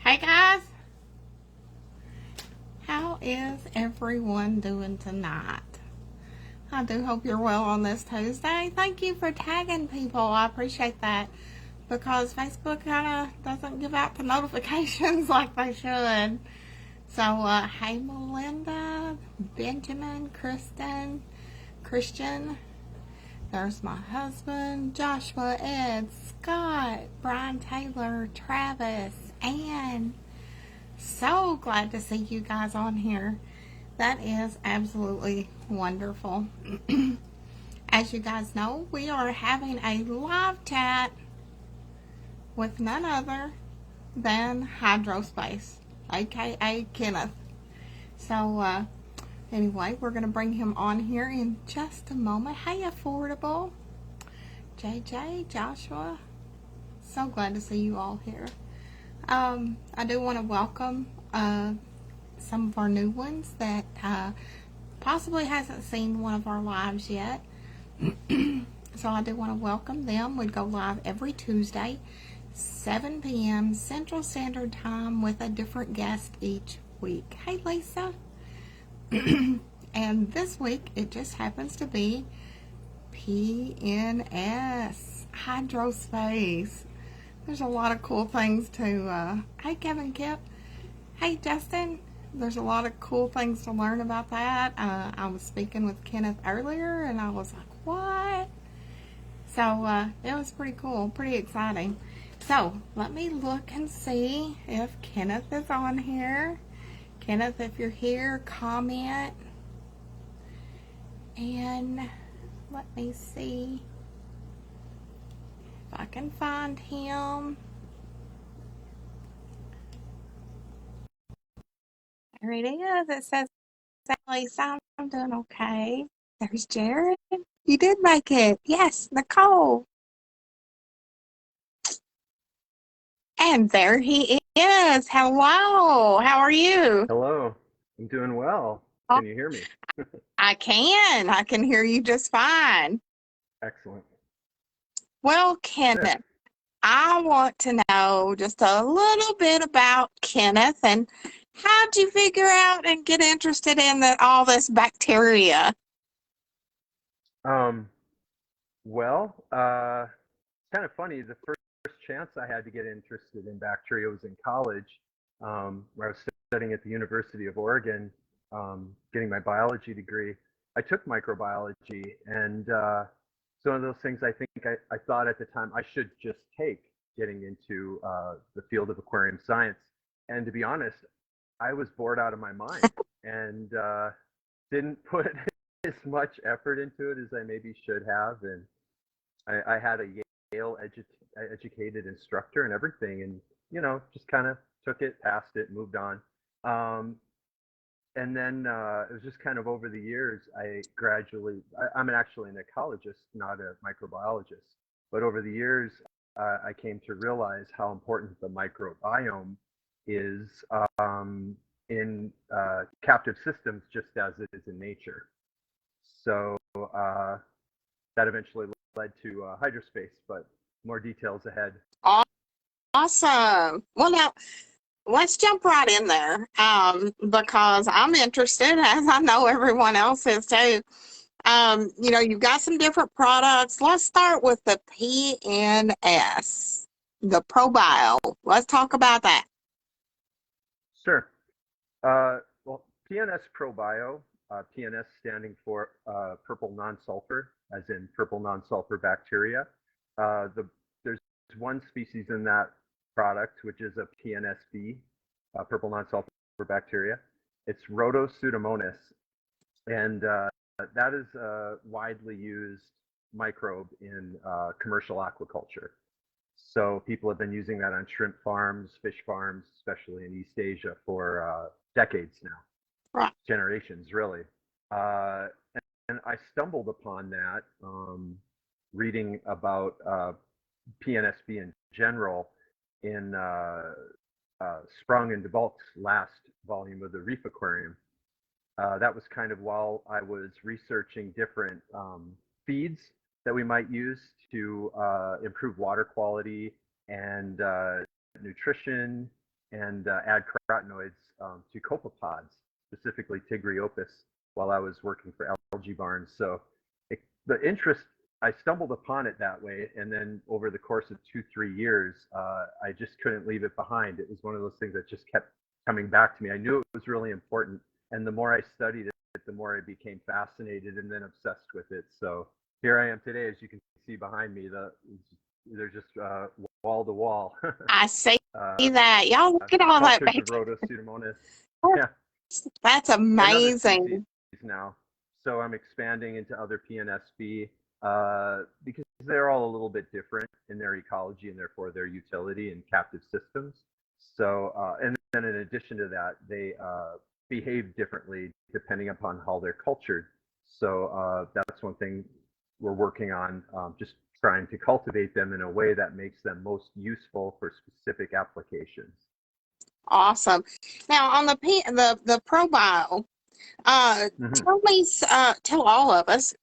Hey guys, how is everyone doing tonight? I do hope you're well on this Tuesday. Thank you for tagging people. I appreciate that because Facebook kind of doesn't give out the notifications like they should. So, hey Melinda, Benjamin, Christian, there's my husband, Joshua, Ed, Scott, Brian Taylor, Travis, Ann. So glad to see you guys on here. That is absolutely wonderful. As you guys know, we are having a live chat with none other than Hyrospace, aka Kenneth. So, anyway, we're going to bring him on here in just a moment. Hey, Affordable, JJ, Joshua, so glad to see you all here. I do want to welcome some of our new ones that possibly hasn't seen one of our lives yet. So I do want to welcome them. We go live every Tuesday, 7 p.m. Central Standard Time with a different guest each week. Hey, Lisa. And this week, it just happens to be PNS, Hyrospace. There's a lot of cool things to, hey, Kevin Kip. Hey, Justin. There's a lot of cool things to learn about that. I was speaking with Kenneth earlier, and I was like, what? So, it was pretty cool, pretty exciting. So, let me look and see if Kenneth is on here. Kenneth, if you're here, comment. And let me see if I can find him. There it is. It says, Lisa, I'm doing okay. There's Jared. You did make it. Yes, Nicole. And there he is. Hello. How are you? Hello. I'm doing well. Can you hear me? I can. I can hear you just fine. Excellent. Well, Kenneth, I want to know just a little bit about Kenneth and how'd you figure out and get interested in all this bacteria? Well, kind of funny. The first chance I had to get interested in bacteria was in college, where I was studying at the University of Oregon, getting my biology degree. I took microbiology, and it's one of those things I think I thought at the time I should just take, getting into the field of aquarium science. And to be honest, I was bored out of my mind and didn't put as much effort into it as I maybe should have. And I had a Yale educated instructor and everything, and just kind of took it, passed it, moved on. And then it was just kind of over the years, I'm actually an ecologist, not a microbiologist, but over the years, I came to realize how important the microbiome is in captive systems, just as it is in nature. So that eventually led to Hydrospace, but more details ahead. Awesome. Well, now, let's jump right in there because I'm interested, as I know everyone else is too. You've got some different products. Let's start with the PNS, the ProBio. Let's talk about that. Sure. Well, PNS ProBio, PNS standing for purple non-sulfur, as in purple non-sulfur bacteria. There's one species in that product, which is a PNSB, purple non-sulfur bacteria. It's Rhodopseudomonas, and that is a widely used microbe in commercial aquaculture. So people have been using that on shrimp farms, fish farms, especially in East Asia, for decades now, Right. generations really. And I stumbled upon that reading about PNSB in general in Sprung and DeBalk's last volume of the Reef Aquarium. That was kind of while I was researching different feeds that we might use to improve water quality and nutrition and add carotenoids to copepods, specifically Tigriopus, while I was working for algae barns. So the interest, I stumbled upon it that way, and then over the course of 2-3 years, I just couldn't leave it behind. It was one of those things that just kept coming back to me. I knew it was really important, and the more I studied it, the more I became fascinated and then obsessed with it. So here I am today, as you can see behind me. They're just wall to wall. I see that. Y'all look at all that. Cultures of Rhodopseudomonas. Yeah, That's amazing. Now, so I'm expanding into other PNSB because they're all a little bit different in their ecology and therefore their utility in captive systems. So, and then in addition to that, they behave differently depending upon how they're cultured. So that's one thing we're working on, just trying to cultivate them in a way that makes them most useful for specific applications. Awesome. Now on the ProBio, tell all of us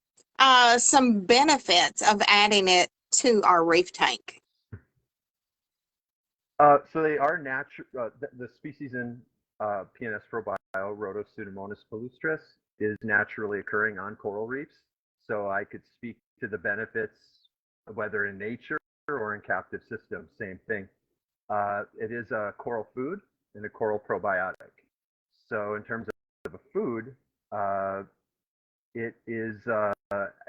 some benefits of adding it to our reef tank. So they are natural. The species in PNS ProBio, Rhodopseudomonas palustris, is naturally occurring on coral reefs. So I could speak to the benefits, whether in nature or in captive systems, same thing. It is a coral food and a coral probiotic. So in terms of a food, it is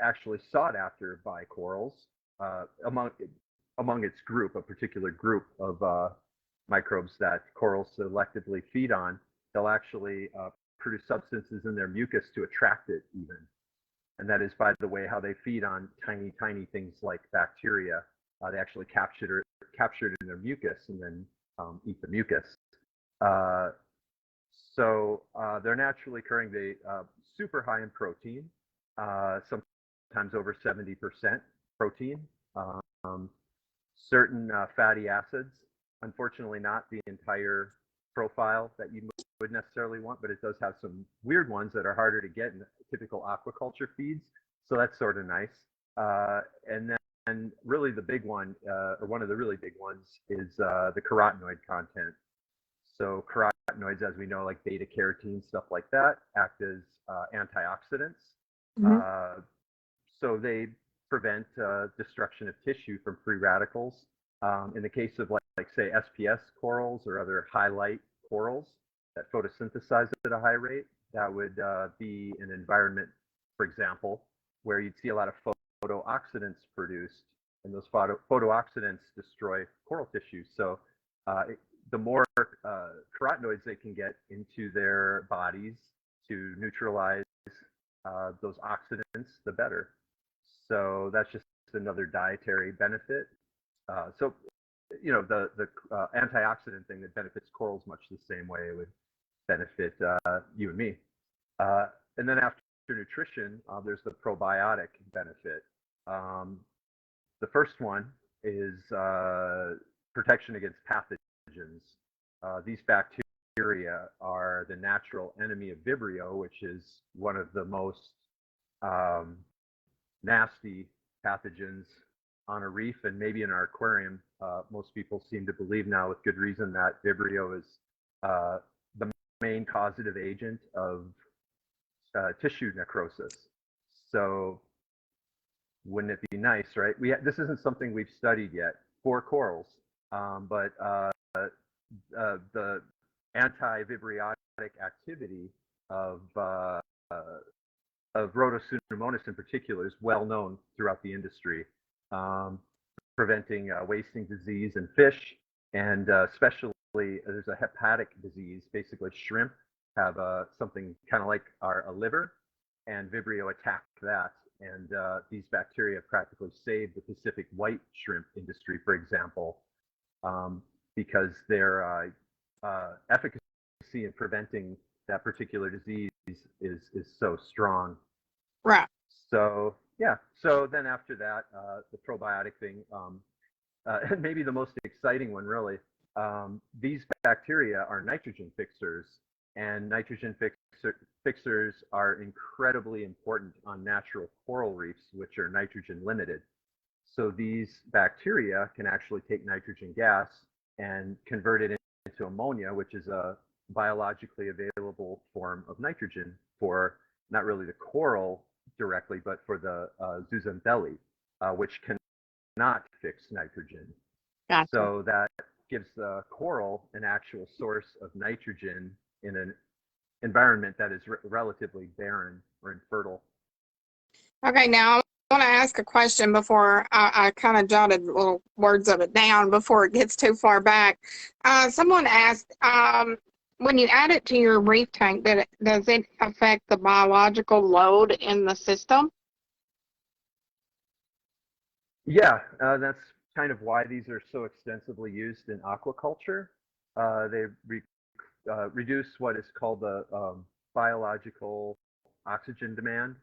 actually sought after by corals among its group, a particular group of microbes that corals selectively feed on. They'll actually produce substances in their mucus to attract it even. And that is, by the way, how they feed on tiny, tiny things like bacteria. They actually capture it in their mucus and then eat the mucus. So they're naturally occurring. They super high in protein, sometimes over 70% protein. Certain fatty acids, unfortunately not the entire profile that you would necessarily want, but it does have some weird ones that are harder to get in typical aquaculture feeds. So that's sort of nice. And then really the big one, or one of the really big ones, is the carotenoid content. So carotenoids, as we know, like beta carotene, stuff like that, act as antioxidants. So they prevent destruction of tissue from free radicals. In the case of like say SPS corals or other highlight corals that photosynthesize at a high rate, that would be an environment, for example, where you'd see a lot of photooxidants produced, and those photooxidants destroy coral tissue. So the more carotenoids they can get into their bodies to neutralize those oxidants, the better. So that's just another dietary benefit. So, you know, the antioxidant thing that benefits corals much the same way it would benefit you and me. And then after nutrition, there's the probiotic benefit. The first one is protection against pathogens. These bacteria are the natural enemy of Vibrio, which is one of the most nasty pathogens on a reef and maybe in our aquarium. Most people seem to believe now, with good reason, that Vibrio is the main causative agent of tissue necrosis. So wouldn't it be nice, right? This isn't something we've studied yet for corals, but the anti-vibriotic activity of uh, of Rhodopseudomonas in particular is well known throughout the industry, um, preventing wasting disease in fish, and especially there's a hepatic disease. Basically, shrimp have something kind of like a liver, and Vibrio attack that. And these bacteria practically saved the Pacific white shrimp industry, for example, because their efficacy in preventing that particular disease is so strong. Right. So yeah. So then after that, the probiotic thing, and maybe the most exciting one, really. These bacteria are nitrogen fixers, and fixers are incredibly important on natural coral reefs, which are nitrogen limited. So these bacteria can actually take nitrogen gas and convert it into ammonia, which is a biologically available form of nitrogen for not really the coral directly, but for the zooxanthellae, which cannot fix nitrogen. Gotcha. So that gives the coral an actual source of nitrogen in an environment that is relatively barren or infertile. Okay, now I want to ask a question before I kind of jotted little words of it down before it gets too far back. Someone asked, when you add it to your reef tank, does it affect the biological load in the system? Yeah, that's kind of why these are so extensively used in aquaculture. They reduce what is called the biological oxygen demand,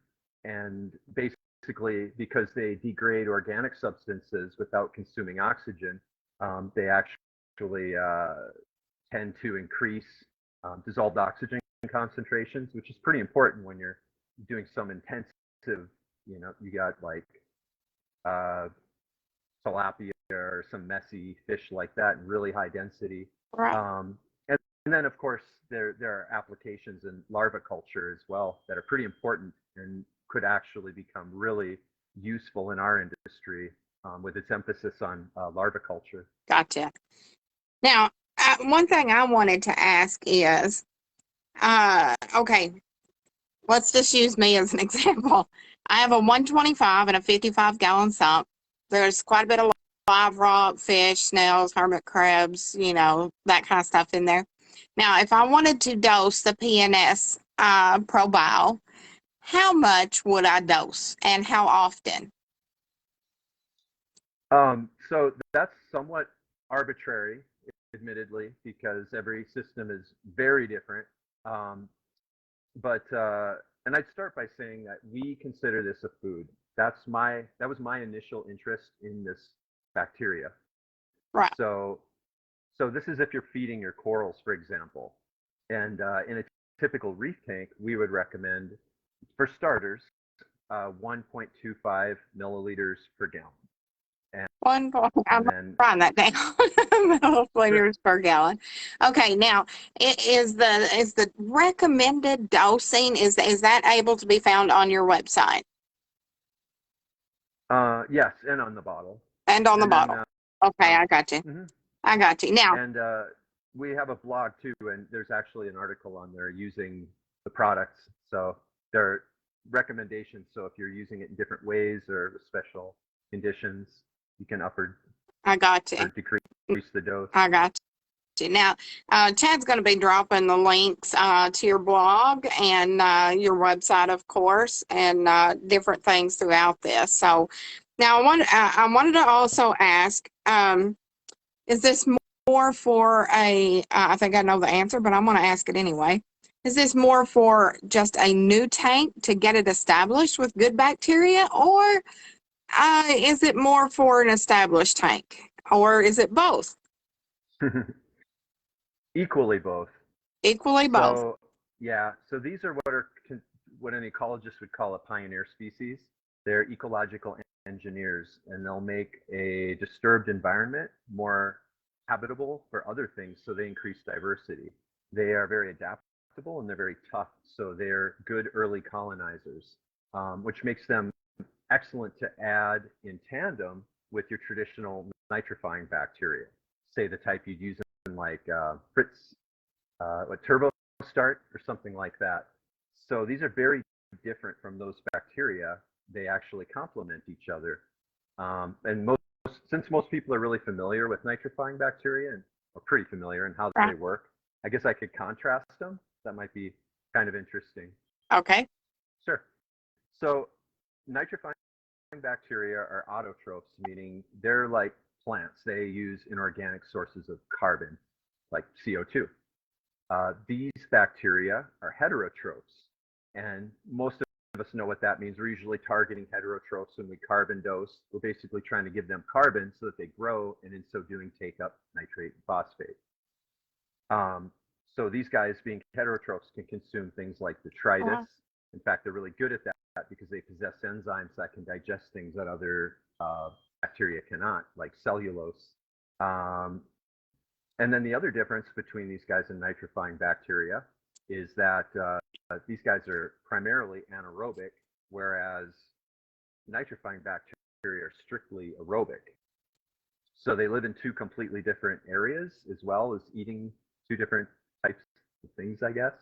and basically because they degrade organic substances without consuming oxygen, they actually tend to increase dissolved oxygen concentrations, which is pretty important when you're doing some intensive, you got like tilapia or some messy fish like that, and really high density. Right. And then, of course, there are applications in larva culture as well that are pretty important and could actually become really useful in our industry, with its emphasis on larva culture. Gotcha. Now, one thing I wanted to ask is, okay, let's just use me as an example. I have a 125 and a 55-gallon sump. There's quite a bit of live rock, fish, snails, hermit crabs, that kind of stuff in there. Now, if I wanted to dose the PNS ProBio, how much would I dose and how often? So that's somewhat arbitrary, admittedly, because every system is very different. But and I'd start by saying that we consider this a food. That was my initial interest in this bacteria. Right. So this is if you're feeding your corals, for example, and in a typical reef tank, we would recommend, for starters, 1.25 milliliters per gallon. I'm then writing that down. Milliliters per gallon. Okay, now is the recommended dosing is that able to be found on your website? Yes, and on the bottle. And on the And then, bottle. Okay, I got you. mhm. I got you. Now, And we have a blog too, and there's actually an article on there using the products. So there are recommendations. So if you're using it in different ways or special conditions, you can up or I got you. decrease the dose. I got you. Now, Chad's going to be dropping the links to your blog and your website, of course, and different things throughout this. So now I wanted to also ask, is this more for I think I know the answer, but I'm going to ask it anyway. Is this more for just a new tank to get it established with good bacteria, or is it more for an established tank, or is it both? Equally both. Equally both. So yeah, so these are what an ecologist would call a pioneer species. They're ecological engineers, and they'll make a disturbed environment more habitable for other things, so they increase diversity. They are very adaptable and they're very tough, so they're good early colonizers. which makes them excellent to add in tandem with your traditional nitrifying bacteria, say the type you'd use in like Fritz, Turbo Start or something like that. So these are very different from those bacteria. They actually complement each other. And since most people are really familiar with nitrifying bacteria and are pretty familiar in how they work, I guess I could contrast them. That might be kind of interesting. Okay. Sure. So nitrifying bacteria are autotrophs, meaning they're like plants. They use inorganic sources of carbon, like CO2. These bacteria are heterotrophs, and most of us know what that means. We're usually targeting heterotrophs when we carbon dose. We're basically trying to give them carbon so that they grow, and in so doing, take up nitrate and phosphate. So these guys, being heterotrophs, can consume things like detritus. In fact, they're really good at that because they possess enzymes that can digest things that other bacteria cannot, like cellulose. And then the other difference between these guys and nitrifying bacteria is that these guys are primarily anaerobic, whereas nitrifying bacteria are strictly aerobic. So they live in two completely different areas, as well as eating two different types of things, I guess.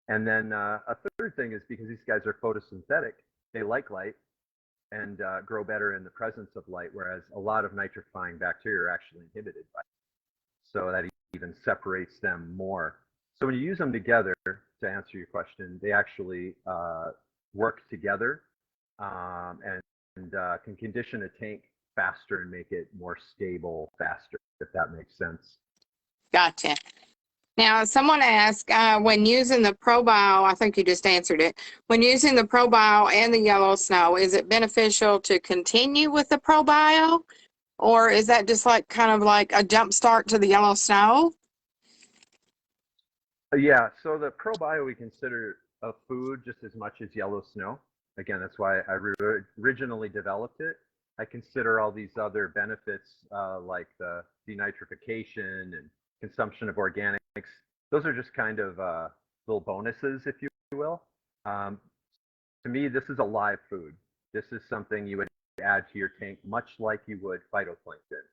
And then a third thing is because these guys are photosynthetic, they like light and grow better in the presence of light, whereas a lot of nitrifying bacteria are actually inhibited by it. So that even separates them more. So when you use them together, to answer your question, they actually work together and can condition a tank faster and make it more stable faster, if that makes sense. Gotcha. Now, someone asked, when using the ProBio, I think you just answered it. When using the ProBio and the yellow snow, is it beneficial to continue with the ProBio? Or is that just like kind of like a jump start to the yellow snow? Yeah, so the ProBio we consider a food just as much as yellow snow. Again, that's why I originally developed it. I consider all these other benefits like the denitrification and consumption of organics. Those are just kind of little bonuses, if you will. To me, this is a live food. This is something you would add to your tank, much like you would phytoplankton.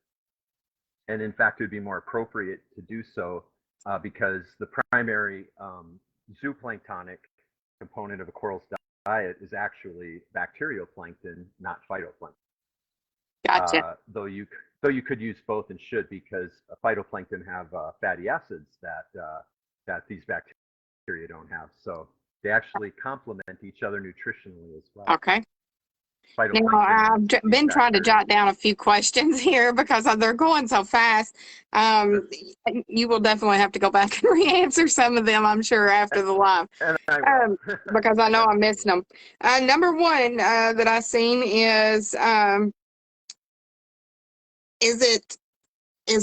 And in fact, it would be more appropriate to do so because the primary zooplanktonic component of a coral's diet is actually bacterial plankton, not phytoplankton. Gotcha. Though you could use both and should, because phytoplankton have fatty acids that these bacteria don't have. So they actually complement each other nutritionally as well. Okay. Now, I've been trying to jot down a few questions here because they're going so fast. You will definitely have to go back and re-answer some of them, I'm sure, after the live, because I know I'm missing them. Number one that I've seen is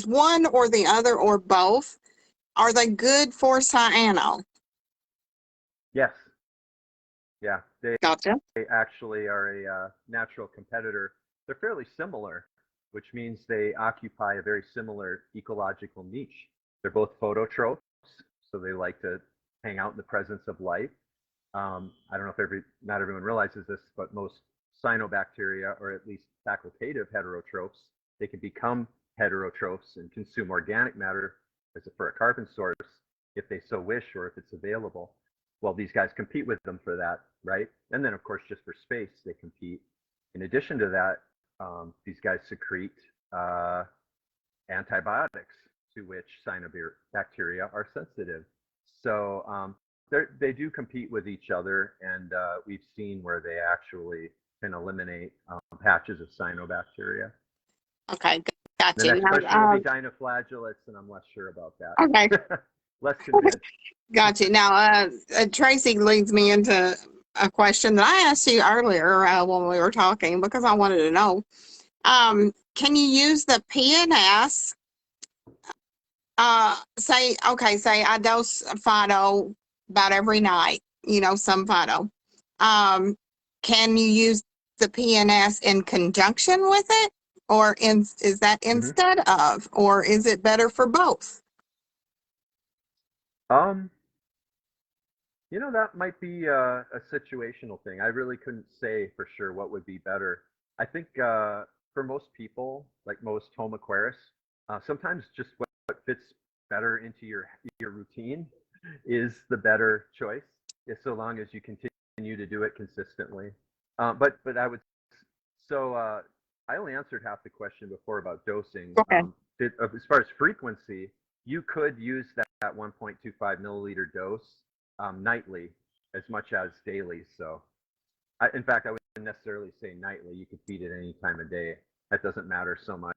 one or the other or both? Are they good for cyano? Yes. Yeah, Gotcha. They actually are a natural competitor. They're fairly similar, which means they occupy a very similar ecological niche. They're both phototrophs, so they like to hang out in the presence of light. I don't know if not everyone realizes this, but most cyanobacteria, or at least facultative heterotrophs, they can become heterotrophs and consume organic matter for a carbon source if they so wish, or if it's available. Well, these guys compete with them for that, right? And then, of course, just for space, they compete. In addition to that, these guys secrete antibiotics to which cyanobacteria are sensitive. So they do compete with each other, and we've seen where they actually can eliminate patches of cyanobacteria. Okay, gotcha. The next question will be dinoflagellates, and I'm less sure about that. Okay. Less convinced. Gotcha. Now, Tracy leads me into a question that I asked you earlier when we were talking, because I wanted to know. Can you use the PNS? Say I dose Phyto about every night, some Phyto. Can you use the PNS in conjunction with it? Or is that instead of? Or is it better for both? That might be a situational thing. I really couldn't say for sure what would be better. I think for most people, like most home aquarists, sometimes just what fits better into your routine is the better choice, so long as you continue to do it consistently. But I would so I only answered half the question before about dosing. Okay. As far as frequency, you could use that 1.25 milliliter dose nightly as much as daily. So, in fact, I wouldn't necessarily say nightly. You could feed it any time of day. That doesn't matter so much.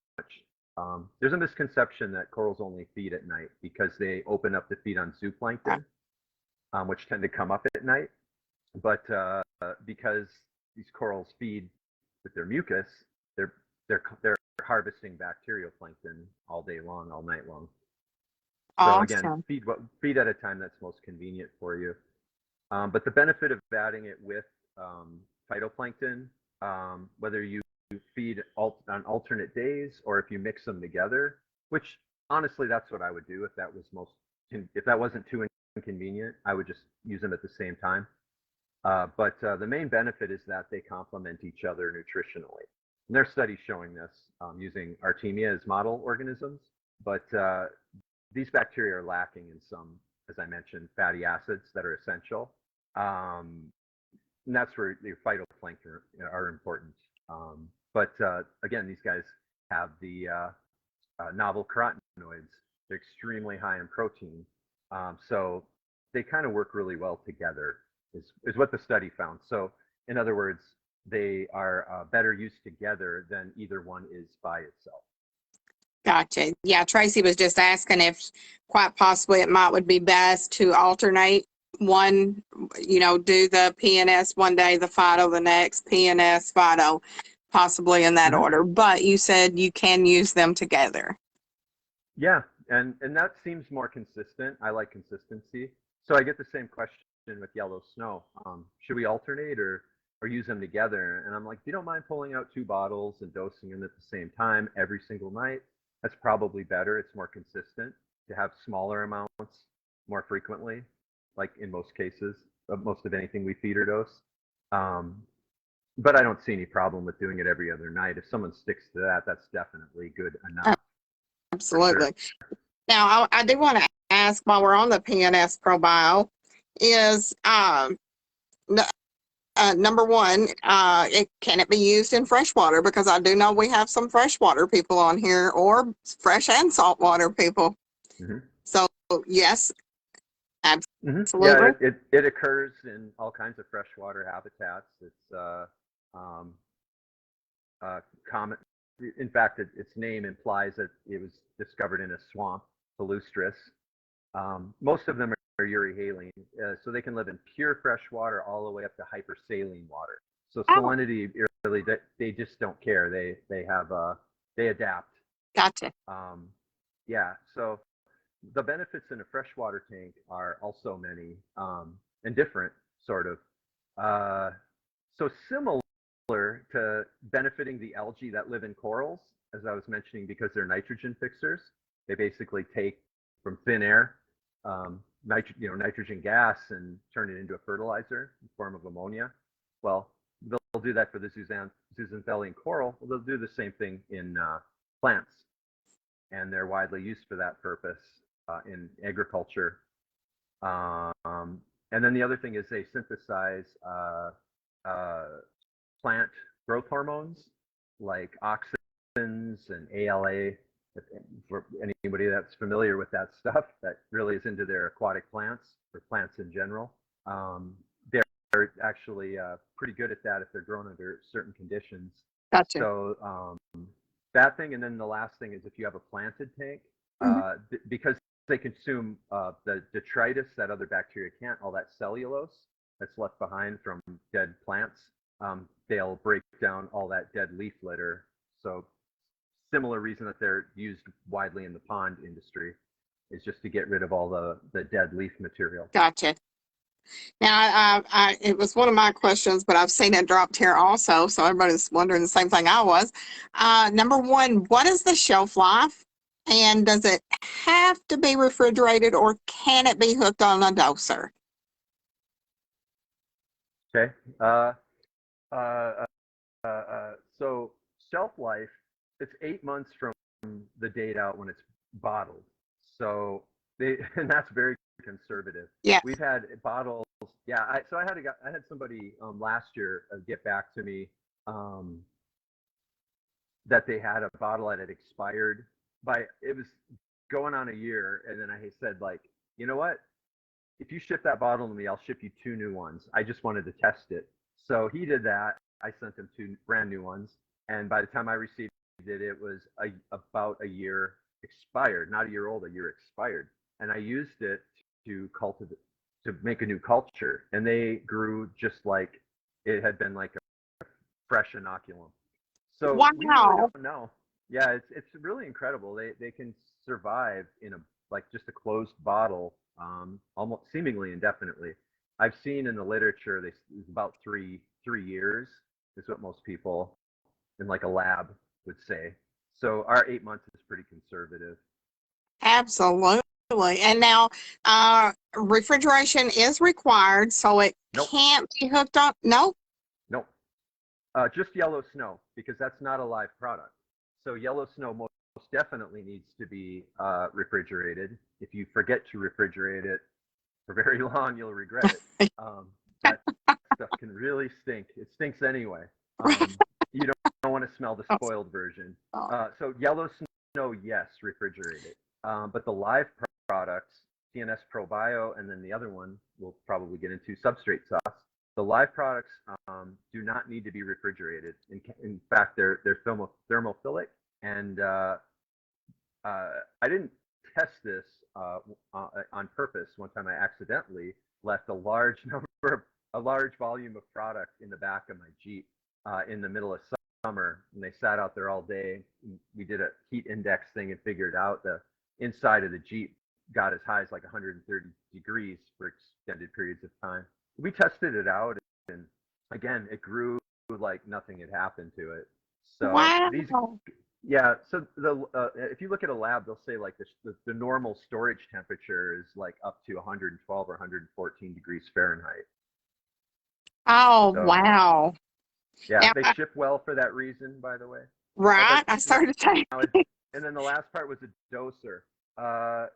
There's a misconception that corals only feed at night because they open up to feed on zooplankton, which tend to come up at night. But because these corals feed with their mucus, they're harvesting bacterial plankton all day long, all night long. So again, Awesome. feed at a time that's most convenient for you. But the benefit of adding it with phytoplankton, whether you feed on alternate days or if you mix them together, which honestly that's what I would do if that wasn't too inconvenient, I would just use them at the same time. But the main benefit is that they complement each other nutritionally. And there are studies showing this using Artemia as model organisms, but these bacteria are lacking in some, as I mentioned, fatty acids that are essential. And that's where the phytoplankton are important. But again, these guys have the novel carotenoids. They're extremely high in protein. So they kind of work really well together, is what the study found. So in other words, they are better used together than either one is by itself. Gotcha. Yeah, Tracy was just asking if quite possibly it would be best to alternate one, do the PNS one day, the Phyto the next, PNS, Phyto, possibly in that order. But you said you can use them together. Yeah, and that seems more consistent. I like consistency. So I get the same question with yellow snow. Should we alternate or use them together? And I'm like, you don't mind pulling out 2 bottles and dosing them at the same time every single night? That's probably better. It's more consistent to have smaller amounts more frequently, like in most cases, of most of anything we feed or dose. But I don't see any problem with doing it every other night. If someone sticks to that, that's definitely good enough. Absolutely. Sure. Now, I do want to ask, while we're on the PNS ProBio, is number one, can it be used in freshwater? Because I do know we have some freshwater people on here, or fresh and saltwater people. Mm-hmm. So yes, absolutely. Yeah, it occurs in all kinds of freshwater habitats. It's common. In fact, its name implies that it was discovered in a swamp, palustris. Most of them are euryhaline, so they can live in pure fresh water all the way up to hypersaline water. So salinity, really, they just don't care. They adapt. Gotcha. Yeah. So the benefits in a freshwater tank are also many and different, sort of. So similar to benefiting the algae that live in corals, as I was mentioning, because they're nitrogen fixers. They basically take from thin air nitrogen gas and turn it into a fertilizer in the form of ammonia. Well, they'll do that for the zooxanthellae coral. Well, they'll do the same thing in plants, and they're widely used for that purpose in agriculture. And then the other thing is they synthesize plant growth hormones like auxins and ALA. For anybody that's familiar with that stuff, that really is into their aquatic plants or plants in general, they're actually pretty good at that if they're grown under certain conditions. Gotcha. So that thing, and then the last thing is if you have a planted tank, because they consume the detritus that other bacteria can't, all that cellulose that's left behind from dead plants, they'll break down all that dead leaf litter. So similar reason that they're used widely in the pond industry is just to get rid of all the dead leaf material. Gotcha. Now, it was one of my questions, but I've seen it dropped here also, so everybody's wondering the same thing I was. Number one, what is the shelf life? And does it have to be refrigerated, or can it be hooked on a doser? Okay. Uh, so shelf life, it's 8 months from the date out when it's bottled. So and that's very conservative. Yeah. We've had bottles. Yeah. I had somebody last year get back to me um, that they had a bottle that had expired it was going on a year, and then I said, like, you know what? If you ship that bottle to me, I'll ship you 2 new ones. I just wanted to test it. So he did that. I sent him 2 brand new ones, and by the time I received it, it was about a year expired, not a year old, a year expired. And I used it to cultivate, to make a new culture, and they grew just like it had been like a fresh inoculum. So we really Wow. don't know. Yeah, it's really incredible. They can survive in a like just a closed bottle, almost seemingly indefinitely. I've seen in the literature it's about three years is what most people in like a lab would say. So our 8 months is pretty conservative. Absolutely. And now, refrigeration is required, so it Nope, can't be hooked on. Nope. nope. Just yellow snow because that's not a live product. So yellow snow most definitely needs to be refrigerated. If you forget to refrigerate it for very long, you'll regret it. That stuff can really stink. It stinks anyway. You don't want to smell the spoiled version. So yellow snow, yes, refrigerate it. But the live products, CNS ProBio, and then the other one we'll probably get into, substrate sauce. The live products do not need to be refrigerated. In fact, they're thermophilic, and I didn't test this on purpose. One time, I accidentally left a large volume of product in the back of my Jeep in the middle of summer, and they sat out there all day. We did a heat index thing and figured out the inside of the Jeep got as high as like 130 degrees for extended periods of time. We tested it out, and again, it grew like nothing had happened to it. So these Wow. yeah, so if you look at a lab, they'll say like the normal storage temperature is like up to 112 or 114 degrees Fahrenheit. Oh, So wow. yeah, Now, they ship well for that reason, by the way. right, But I started saying, and then the last part was a doser. Uh,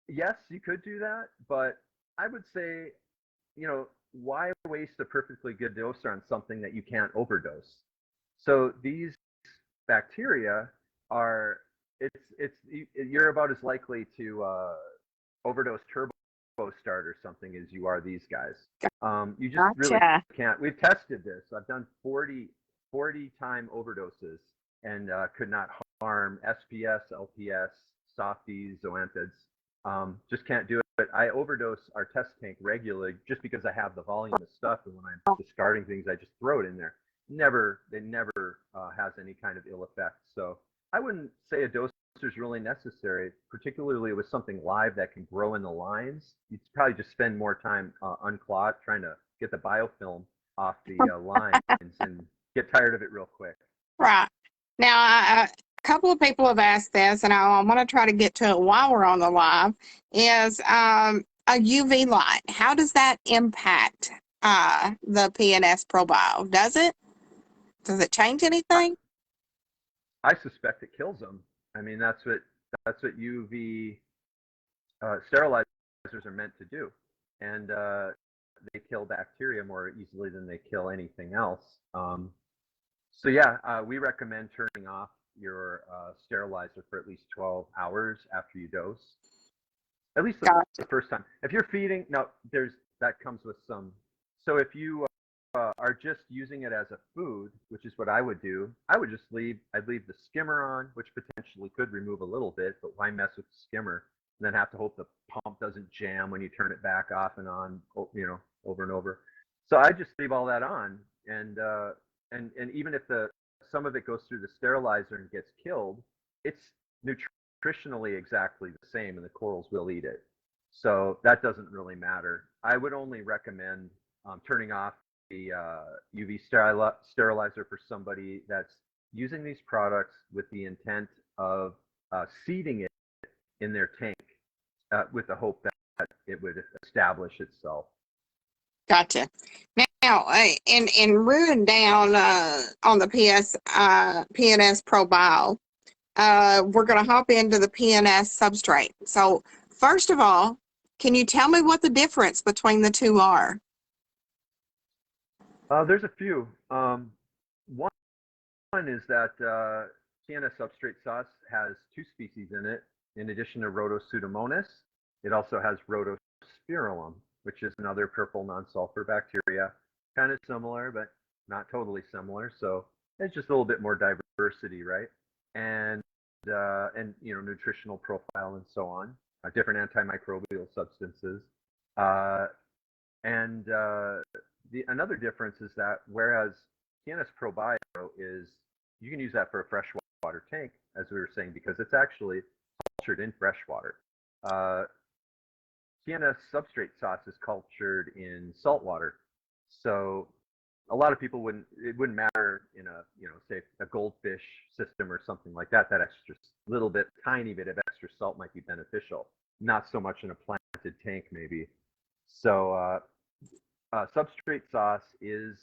yes, you could do that, but I would say, why waste a perfectly good doser on something that you can't overdose? So these bacteria are you're about as likely to overdose turbo start or something as you are these guys. You just really gotcha. can't. We've tested this. I've done 40 time overdoses and could not harm SPS, LPS, softies, zoanthids. Just can't do it. But I overdose our test tank regularly just because I have the volume of stuff, and when I'm discarding things, I just throw it in there. It never has any kind of ill effect. So I wouldn't say a doser is really necessary, particularly with something live that can grow in the lines. You'd probably just spend more time unclot trying to get the biofilm off the lines and get tired of it real quick. Right. Now, a couple of people have asked this, and I want to try to get to it while we're on the live, is a UV light. How does that impact the PNS ProBio? Does it? Does it change anything? I suspect it kills them. I mean, that's what UV sterilizers are meant to do, and they kill bacteria more easily than they kill anything else. So yeah, we recommend turning off your sterilizer for at least 12 hours after you dose. At least the first time. If you're feeding, now that comes with some. So if you are just using it as a food, which is what I would do, I'd leave the skimmer on, which potentially could remove a little bit, but why mess with the skimmer and then have to hope the pump doesn't jam when you turn it back off and on, over and over. So I just leave all that on, and even if some of it goes through the sterilizer and gets killed, it's nutritionally exactly the same, and the corals will eat it. So that doesn't really matter. I would only recommend turning off the UV sterilizer for somebody that's using these products with the intent of seeding it in their tank with the hope that it would establish itself. Gotcha. Now, in rearing down on the PNS ProBio, we're going to hop into the PNS substrate. So, first of all, can you tell me what the difference between the two are? There's a few. One is that PNS substrate sauce has 2 species in it. In addition to Rhodopseudomonas, it also has Rhodospirillum, which is another purple non-sulfur bacteria. Kind of similar, but not totally similar. So it's just a little bit more diversity, right? And nutritional profile and so on. Different antimicrobial substances. Another difference is that whereas PNS ProBio is, you can use that for a freshwater tank, as we were saying, because it's actually cultured in freshwater. PNS substrate sauce is cultured in saltwater. So a lot of people it wouldn't matter in say a goldfish system or something like that, that extra tiny bit of extra salt might be beneficial. Not so much in a planted tank, maybe. So substrate sauce is,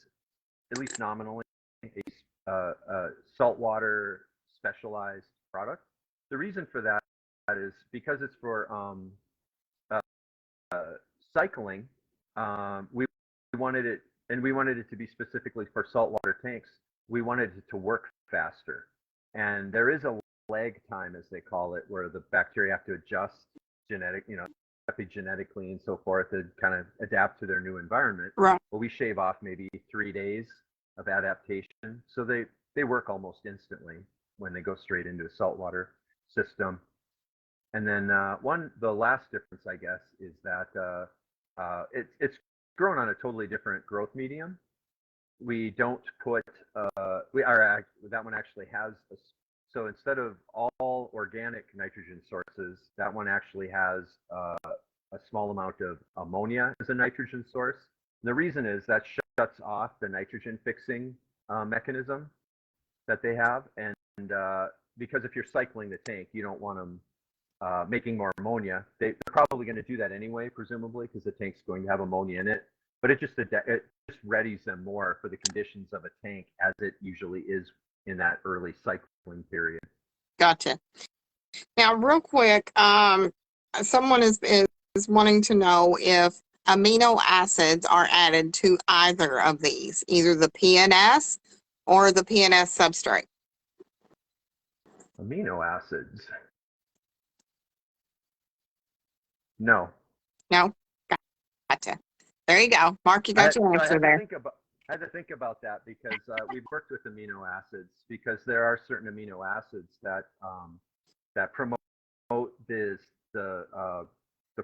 at least nominally, a saltwater specialized product. The reason for that is because it's for cycling. We wanted it, and we wanted it to be specifically for saltwater tanks. We wanted it to work faster, and there is a lag time, as they call it, where the bacteria have to adjust epigenetically and so forth to kind of adapt to their new environment. Right. Well, we shave off maybe 3 days of adaptation, so they work almost instantly when they go straight into a saltwater system. And then the last difference, I guess, is that it's grown on a totally different growth medium. We don't put that one actually has so instead of all organic nitrogen sources, that one actually has a small amount of ammonia as a nitrogen source. And the reason is that shuts off the nitrogen fixing mechanism that they have, and because if you're cycling the tank, you don't want them making more ammonia. They're probably going to do that anyway, presumably, because the tank's going to have ammonia in it. But it just readies them more for the conditions of a tank, as it usually is in that early cycling period. Gotcha. Now, real quick, someone is wanting to know if amino acids are added to either of these, either the PNS or the PNS substrate. Amino acids. No. No? Gotcha. There you go. Mark, you got your answer there. I had to think about that because we've worked with amino acids, because there are certain amino acids that that promote the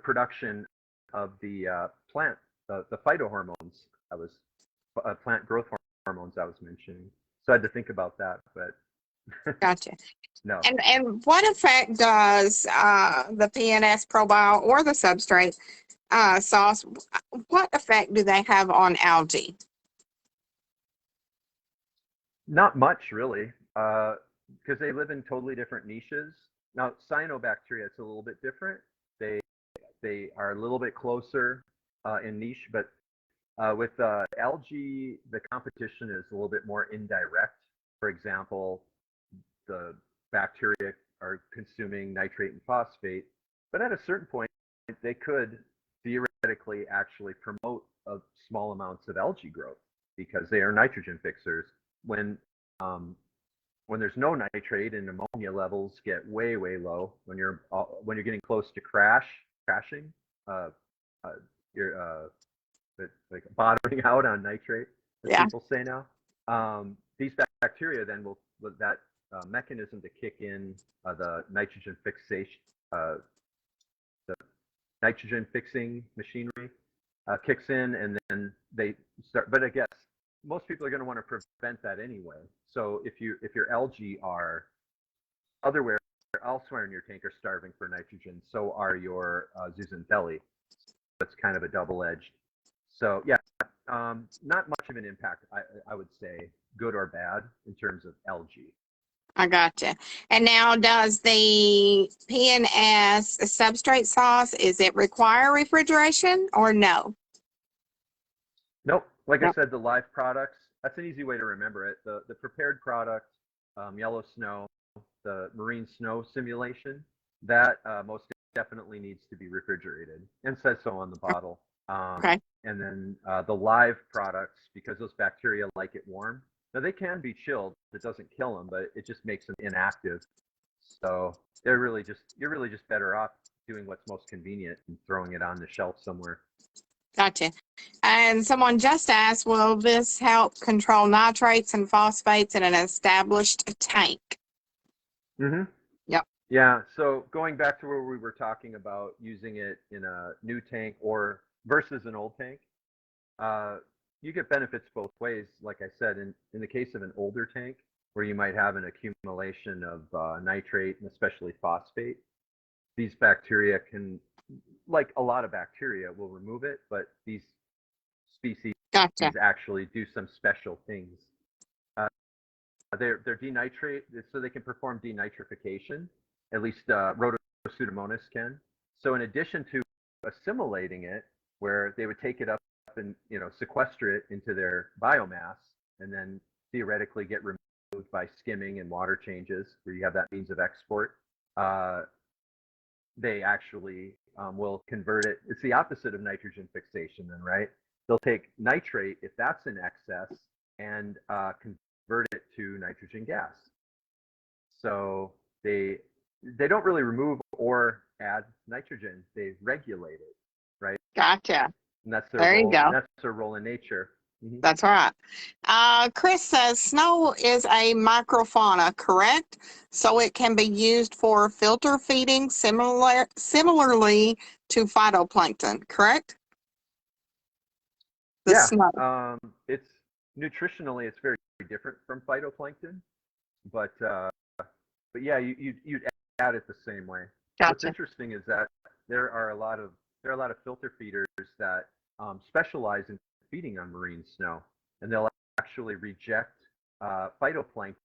production of the plant, the phytohormones. Plant growth hormones I was mentioning. So I had to think about that, but gotcha. No. And what effect does the PNS ProBio or the substrate sauce, what effect do they have on algae? Not much, really, because they live in totally different niches. Now, cyanobacteria, it's a little bit different. They are a little bit closer in niche, but with algae, the competition is a little bit more indirect. For example, the bacteria are consuming nitrate and phosphate, but at a certain point, they could theoretically actually promote small amounts of algae growth because they are nitrogen fixers. When there's no nitrate and ammonia levels get way low, when you're getting close to crashing, you're like bottoming out on nitrate, as people say now. These bacteria then will that mechanism to kick in the nitrogen fixation, the nitrogen fixing machinery kicks in, and then they start. But I guess most people are going to want to prevent that anyway. So if your algae are elsewhere in your tank are starving for nitrogen, so are your zooxanthellae. That's kind of a double-edged. So yeah, not much of an impact, I would say, good or bad, in terms of algae. I gotcha. And now, does the PNS substrate sauce, is it require refrigeration or no? like I Yep. said, the live products, that's an easy way to remember it. The prepared product, yellow snow, the marine snow simulation, that most definitely needs to be refrigerated and says so on the bottle. Okay. And then the live products, because those bacteria like it warm. Now they can be chilled. It doesn't kill them, but it just makes them inactive. So you're really just better off doing what's most convenient and throwing it on the shelf somewhere. Gotcha. And someone just asked, will this help control nitrates and phosphates in an established tank? Mm-hmm. Yep. Yeah. So going back to where we were talking about using it in a new tank or versus an old tank, you get benefits both ways. Like I said, in the case of an older tank, where you might have an accumulation of nitrate and especially phosphate, these bacteria can, like a lot of bacteria, will remove it, but these species Gotcha. actually do some special things. They're denitrate, so they can perform denitrification. At least Rhodosudomonas can. So in addition to assimilating it, where they would take it up and sequester it into their biomass, and then theoretically get removed by skimming and water changes, where you have that means of export. They actually will convert it. It's the opposite of nitrogen fixation, then, right? They'll take nitrate if that's in excess and convert it to nitrogen gas. So they don't really remove or add nitrogen. They regulate it, right? Gotcha. And that's their There you role. go. And that's their role in nature. Mm-hmm. That's right. Chris says snow is a microfauna, correct? So it can be used for filter feeding similarly to phytoplankton, correct? The Yeah. snow. It's nutritionally, it's very different from phytoplankton, but yeah, you'd add it the same way. What's Gotcha. interesting is that there are a lot of filter feeders that specialize in feeding on marine snow, and they'll actually reject phytoplankton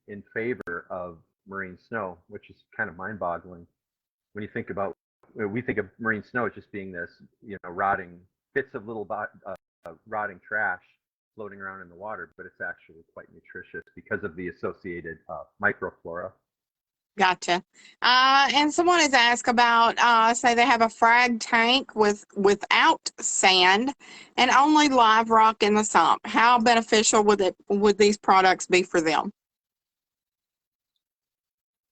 in favor of marine snow, which is kind of mind-boggling when you think about. We think of marine snow as just being this, rotting bits of little rotting trash floating around in the water, but it's actually quite nutritious because of the associated microflora. Gotcha. And someone has asked about, say they have a frag tank without sand and only live rock in the sump. How beneficial would these products be for them?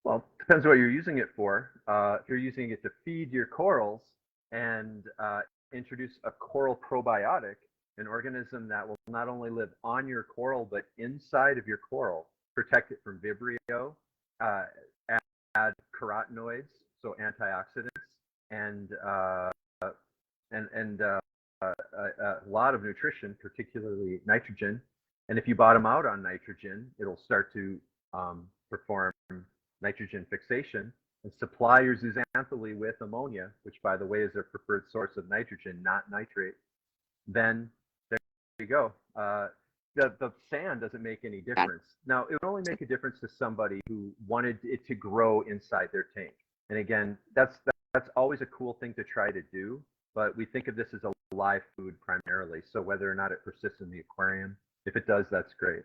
Well, depends what you're using it for. If you're using it to feed your corals and introduce a coral probiotic, an organism that will not only live on your coral but inside of your coral, protect it from Vibrio, add carotenoids, so antioxidants, and a lot of nutrition, particularly nitrogen. And if you bottom out on nitrogen, it'll start to perform nitrogen fixation and supply your zooxanthellae with ammonia, which, by the way, is their preferred source of nitrogen, not nitrate. Then there you go. The sand doesn't make any difference. Now, it would only make a difference to somebody who wanted it to grow inside their tank. And again, that's always a cool thing to try to do, but we think of this as a live food primarily. So whether or not it persists in the aquarium, if it does, that's great.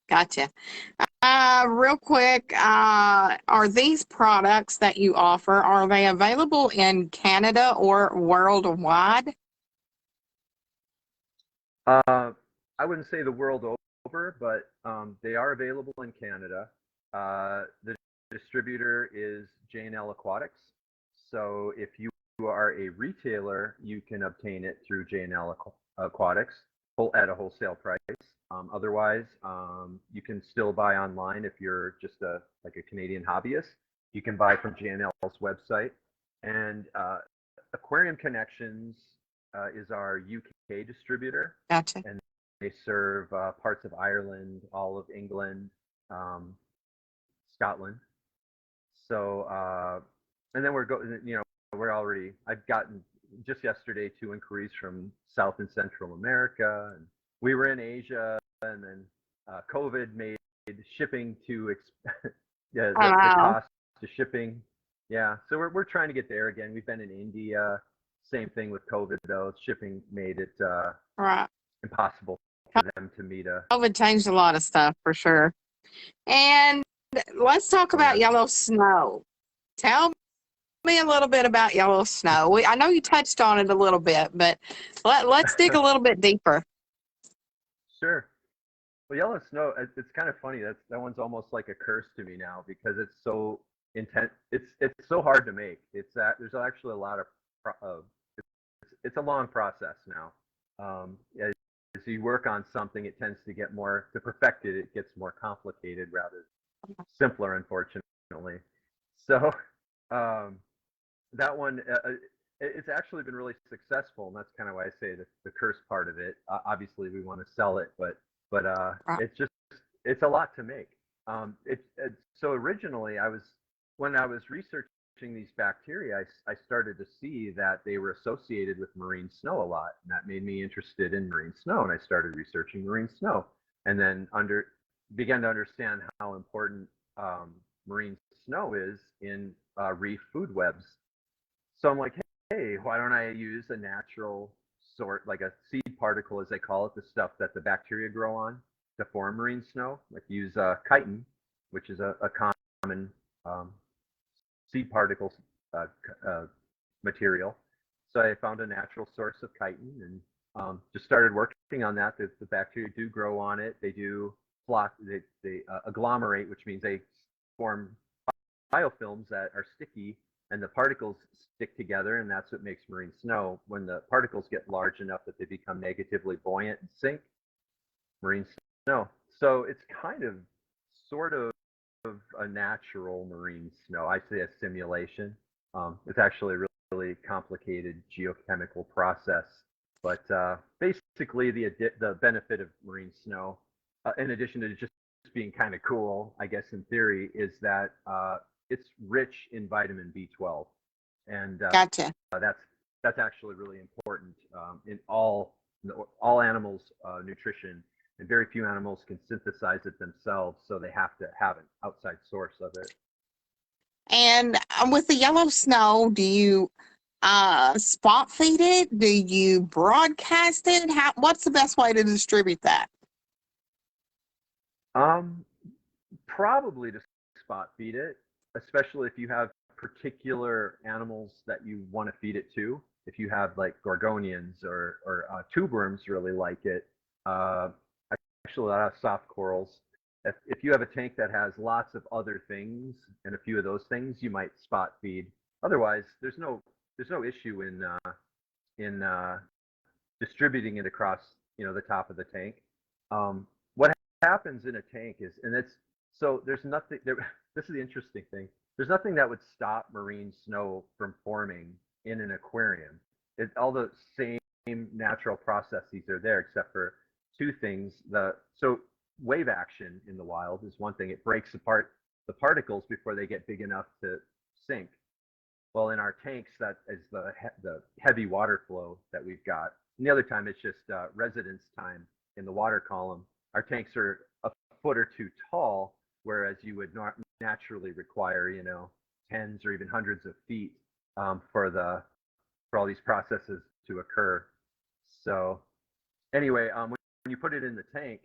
Gotcha. Real quick, are these products that you offer, are they available in Canada or worldwide? I wouldn't say the world over, but they are available in Canada. The distributor is J&L Aquatics. So if you are a retailer, you can obtain it through J&L Aquatics at a wholesale price. Otherwise, you can still buy online if you're just like a Canadian hobbyist. You can buy from J&L's website. And Aquarium Connections is our UK distributor. Gotcha. And they serve parts of Ireland, all of England, Scotland. So, and then I've gotten just yesterday 2 inquiries from South and Central America, and we were in Asia, and then COVID made shipping the cost to shipping. Yeah, so we're trying to get there again. We've been in India. Same thing with COVID though. Shipping made it Right. impossible for them to meet a. COVID changed a lot of stuff for sure. And let's talk Oh yeah. about yellow snow. Tell me a little bit about yellow snow. I know you touched on it a little bit, but let's dig a little bit deeper. Sure. Well, yellow snow, it's kind of funny. That one's almost like a curse to me now because it's so intense. It's so hard to make. There's actually a lot of it's a long process now. As you work on something, it tends to get more to perfect it. It gets more complicated rather than simpler, unfortunately. So um, that one, it's actually been really successful, and that's kind of why I say the curse part of it. Obviously, we want to sell it, but it's a lot to make. So originally, when I was researching these bacteria, I started to see that they were associated with marine snow a lot, and that made me interested in marine snow, and I started researching marine snow, and then began to understand how important marine snow is in reef food webs. So I'm like, hey, why don't I use a natural sort, like a seed particle, as they call it, the stuff that the bacteria grow on to form marine snow? Like use chitin, which is a common seed particles material. So I found a natural source of chitin and just started working on that. The bacteria do grow on it. They do flock. They agglomerate, which means they form biofilms that are sticky, and the particles stick together, and that's what makes marine snow. When the particles get large enough that they become negatively buoyant and sink, marine snow. So it's kind of sort of a natural marine snow. I say a simulation. It's actually a really complicated geochemical process, but basically the benefit of marine snow, in addition to just being kind of cool, I guess in theory, is that it's rich in vitamin B12, and Gotcha. that's actually really important in all animals' nutrition. And very few animals can synthesize it themselves, so they have to have an outside source of it. And with the yellow snow, do you spot feed it? Do you broadcast it? What's the best way to distribute that? Probably to spot feed it, especially if you have particular animals that you want to feed it to. If you have like gorgonians or tube worms really like it. Actually, a lot of soft corals. If you have a tank that has lots of other things and a few of those things, you might spot feed. Otherwise, there's no issue in distributing it across the top of the tank. What happens in a tank is, and it's so there's nothing there. This is the interesting thing. There's nothing that would stop marine snow from forming in an aquarium. All the same natural processes are there, except for two things. So wave action in the wild is one thing. It breaks apart the particles before they get big enough to sink. Well, in our tanks, that is the heavy water flow that we've got. And the other time, it's just residence time in the water column. Our tanks are a foot or two tall, whereas you would not naturally require, tens or even hundreds of feet for all these processes to occur. So anyway, when you put it in the tank,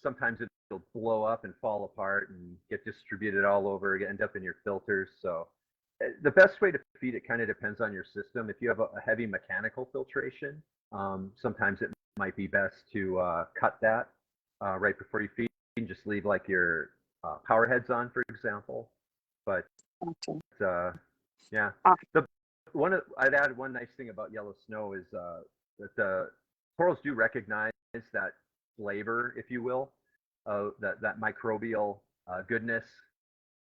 sometimes it'll blow up and fall apart and get distributed all over, end up in your filters. So the best way to feed it kind of depends on your system. If you have a heavy mechanical filtration, sometimes it might be best to cut that right before you feed and just leave like your power heads on, for example. But yeah, I'd add one nice thing about yellow snow is that the corals do recognize that flavor, if you will, that microbial goodness,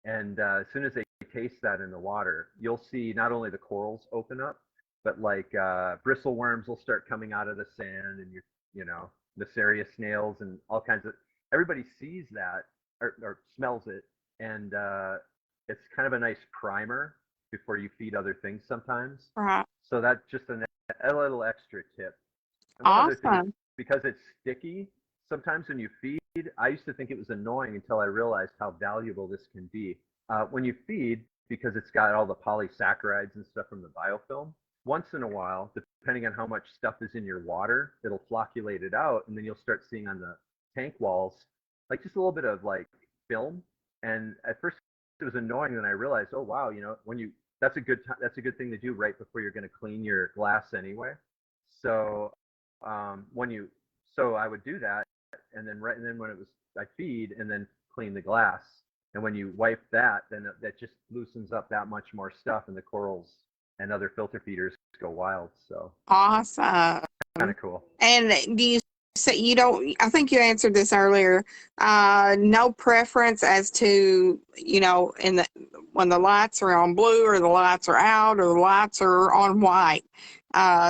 and as soon as they taste that in the water, you'll see not only the corals open up, but like bristle worms will start coming out of the sand, and Nacerius snails and all kinds of. Everybody sees that or smells it, and it's kind of a nice primer before you feed other things sometimes. Right. So that's just a little extra tip. And one other thing, Awesome. because it's sticky, sometimes when you feed, I used to think it was annoying until I realized how valuable this can be. When you feed, because it's got all the polysaccharides and stuff from the biofilm, once in a while, depending on how much stuff is in your water, it'll flocculate it out, and then you'll start seeing on the tank walls like just a little bit of like film. And at first it was annoying, then I realized, oh wow, when you that's a good thing to do right before you're going to clean your glass anyway. So so I would do that, and then when it was, I feed and then clean the glass, and when you wipe that, then that just loosens up that much more stuff, and the corals and other filter feeders go wild. So Awesome. kind of cool. And do you say you don't, I think you answered this earlier, no preference as to, when the lights are on blue or the lights are out or the lights are on white.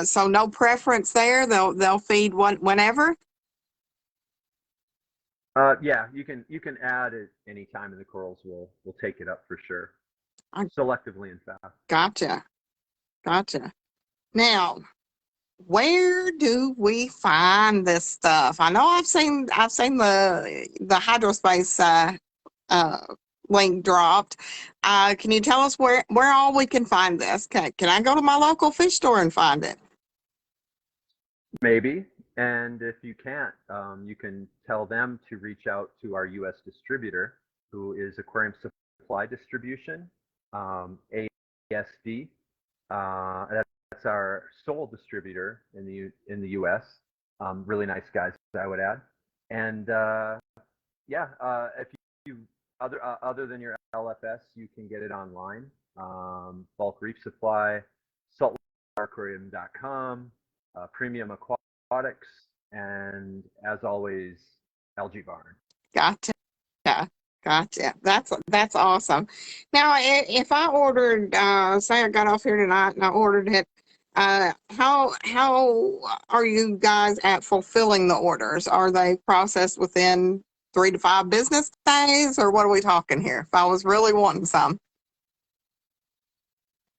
So no preference there. They'll feed whenever. Yeah, you can add it any time, and the corals will take it up for sure. Selectively, in fact. Gotcha. Now, where do we find this stuff? I know I've seen the Hyrospace link dropped. Can you tell us where all we can find this? Can I go to my local fish store and find it? Maybe. And if you can't, you can tell them to reach out to our U.S. distributor, who is Aquarium Supply Distribution, ASD. That's our sole distributor in the U.S. Really nice guys, I would add. And if you other than your LFS, you can get it online. Bulk Reef Supply, saltwateraquarium.com, Premium Aquatics, and as always, Algae Barn. Gotcha. That's awesome. Now, if I ordered, say I got off here tonight and I ordered it, how are you guys at fulfilling the orders? Are they processed within 3 to 5 business days, or what are we talking here? If I was really wanting some.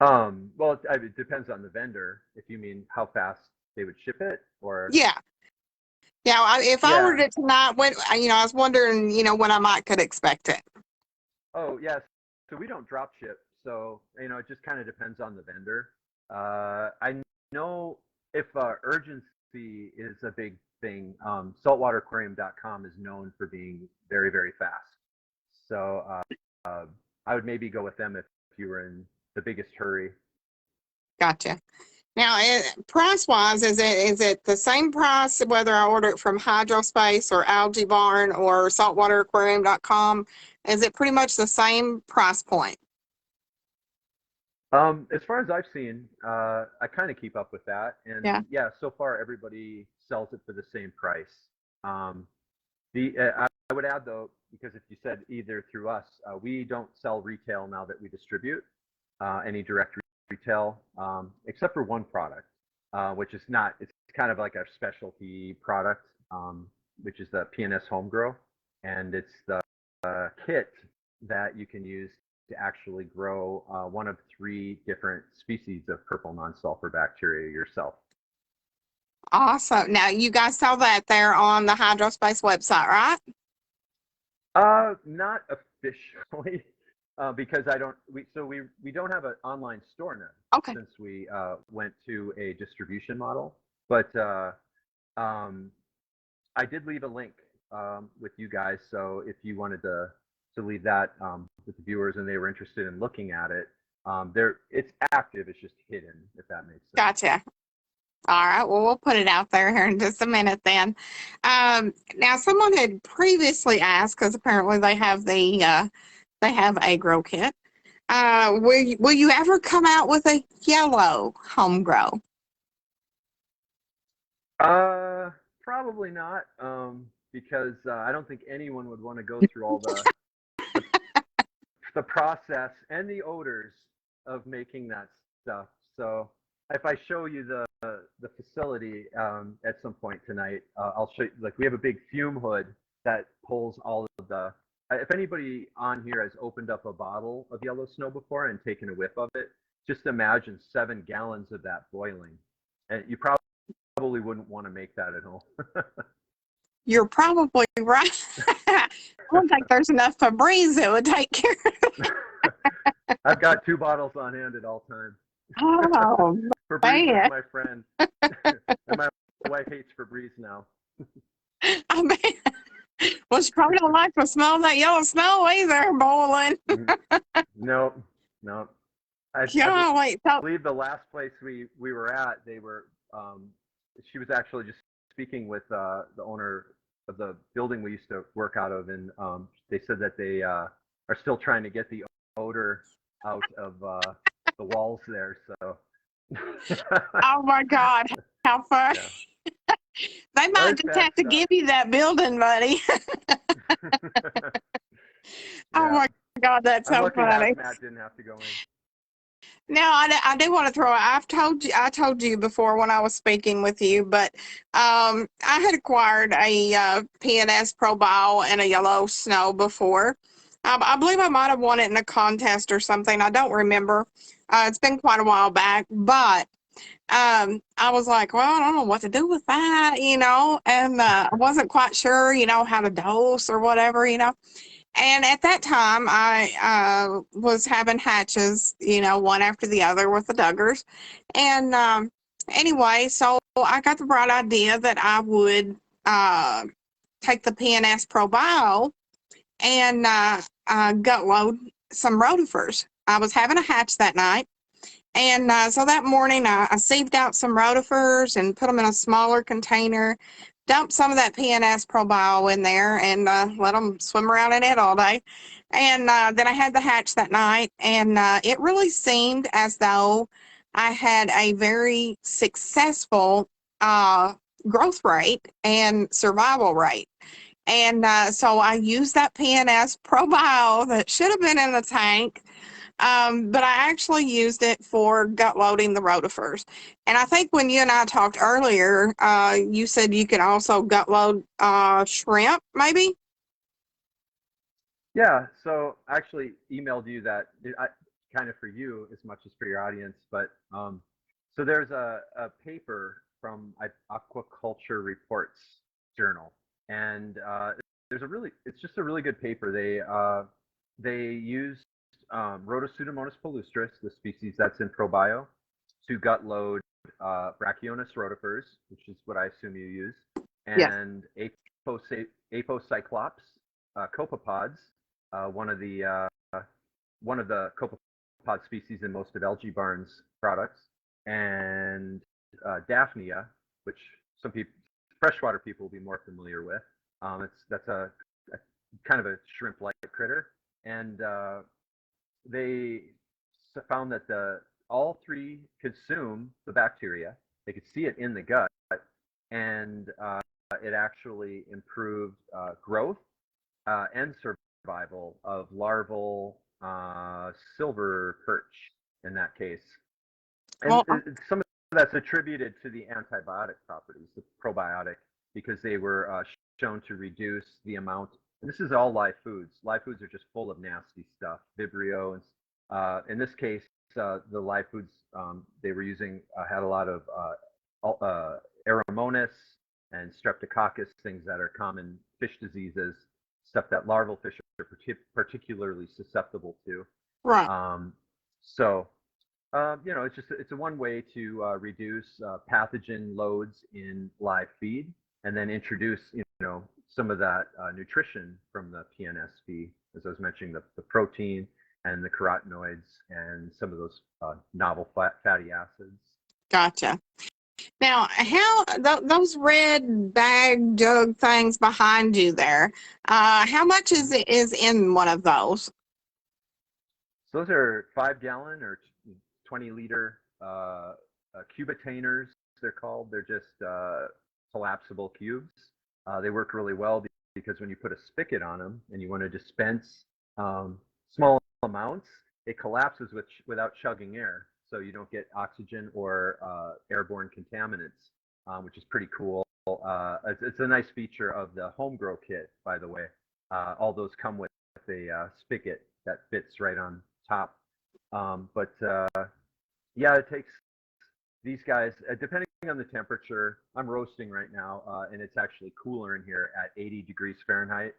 Well, it depends on the vendor. If you mean how fast they would ship it, or yeah. If I ordered it tonight, when I was wondering, when I could expect it. Oh yes, so we don't drop ship. So it just kind of depends on the vendor. I know if urgency is a big thing, saltwateraquarium.com is known for being very, very fast. So I would maybe go with them if you were in the biggest hurry. Gotcha. Now, price-wise, is it the same price whether I order it from Hyrospace or Algae Barn or saltwateraquarium.com? Is it pretty much the same price point? As far as I've seen, I kind of keep up with that, and so far everybody sells it for the same price. I would add though, because if you said either through us, we don't sell retail now that we distribute any direct retail, except for one product, which is not. It's kind of like our specialty product, which is the PNS Home Grow, and it's the kit that you can use to actually grow one of 3 different species of purple non-sulfur bacteria yourself. Awesome. Now, you guys sell that there on the Hyrospace website, right? Not officially, because we don't have an online store now. Okay. Since we went to a distribution model, but I did leave a link with you guys, so if you wanted to leave that with the viewers and they were interested in looking at it, it's active, it's just hidden, if that makes sense. Gotcha. All right, well, we'll put it out there here in just a minute then. Now, someone had previously asked, because apparently they have a grow kit. Will you ever come out with a yellow home grow? Probably not, because I don't think anyone would want to go through all the process and the odors of making that stuff. So if I show you the facility at some point tonight, I'll show you. Like, we have a big fume hood that pulls all of the. If anybody on here has opened up a bottle of yellow snow before and taken a whiff of it, just imagine 7 gallons of that boiling, and you probably wouldn't want to make that at home. You're probably right. I don't think there's enough Febreze that would take care of it. I've got 2 bottles on hand at all times. Oh, Febreze is Man, my friend, and my wife hates Febreze now. I mean, well, she probably don't like the smell of that yellow snow either, boiling. Mhm. No, no. I Golly, so, believe the last place we were at, they were she was actually just speaking with the owner of the building we used to work out of, and they said that they are still trying to get the odor out of the walls there. So oh my God, how fun. yeah, They might it's just bad have to stuff. give you that building, buddy. Oh Yeah, my God, that's I'm so lucky that funny. Matt didn't have to go in. Now, I do want to throw. I told you before when I was speaking with you, but I had acquired a PNS Pro Bowl and a yellow snow before. I believe I might have won it in a contest or something. I don't remember. It's been quite a while back, but I was like, well, I don't know what to do with that, and I wasn't quite sure, how to dose or whatever, And at that time, I was having hatches, one after the other with the Duggars. And anyway, so I got the bright idea that I would take the PNS Pro Bio and gut load some rotifers. I was having a hatch that night. And so that morning, I sieved out some rotifers and put them in a smaller container, dumped some of that PNS Probio in there, and let them swim around in it all day. And then I had the hatch that night, and it really seemed as though I had a very successful growth rate and survival rate. And so I used that PNS Probio that should have been in the tank, but I actually used it for gut loading the rotifers. And I think when you and I talked earlier, you said you could also gut load shrimp, maybe? Yeah, so I actually emailed you that kind of for you as much as for your audience, but so there's a paper from Aquaculture Reports Journal, and it's just a really good paper. They used Rotopseudomonas palustris, the species that's in ProBio, to gut load Brachionis rotifers, which is what I assume you use, Yes. and Apocyclops copepods, one of the copepod species in most of LG Barnes products, and Daphnia, which some people, freshwater people, will be more familiar with. That's a kind of a shrimp-like critter, and they found that all three consume the bacteria. They could see it in the gut, and it actually improved growth and survival of larval silver perch in that case. And Well, some of that's attributed to the antibiotic properties, the probiotic, because they were shown to reduce the amount. And this is all live foods. Live foods are just full of nasty stuff, Vibrio, and in this case, the live foods they were using had a lot of Aeromonas and Streptococcus, things that are common fish diseases, stuff that larval fish are particularly susceptible to. right. So it's a one way to reduce pathogen loads in live feed, and then introduce some of that nutrition from the PNSP, as I was mentioning, the protein and the carotenoids and some of those novel fatty acids. Gotcha. Now, how those red bag jug things behind you there? How much is in one of those? So those are 5-gallon or 20-liter cubitainers. They're called. They're just collapsible cubes. They work really well because when you put a spigot on them and you want to dispense small amounts, it collapses without chugging air, so you don't get oxygen or airborne contaminants, which is pretty cool. It's a nice feature of the home grow kit, by the way. All those come with a spigot that fits right on top. But yeah, it takes these guys, depending on the temperature. I'm roasting right now, and it's actually cooler in here at 80 degrees Fahrenheit.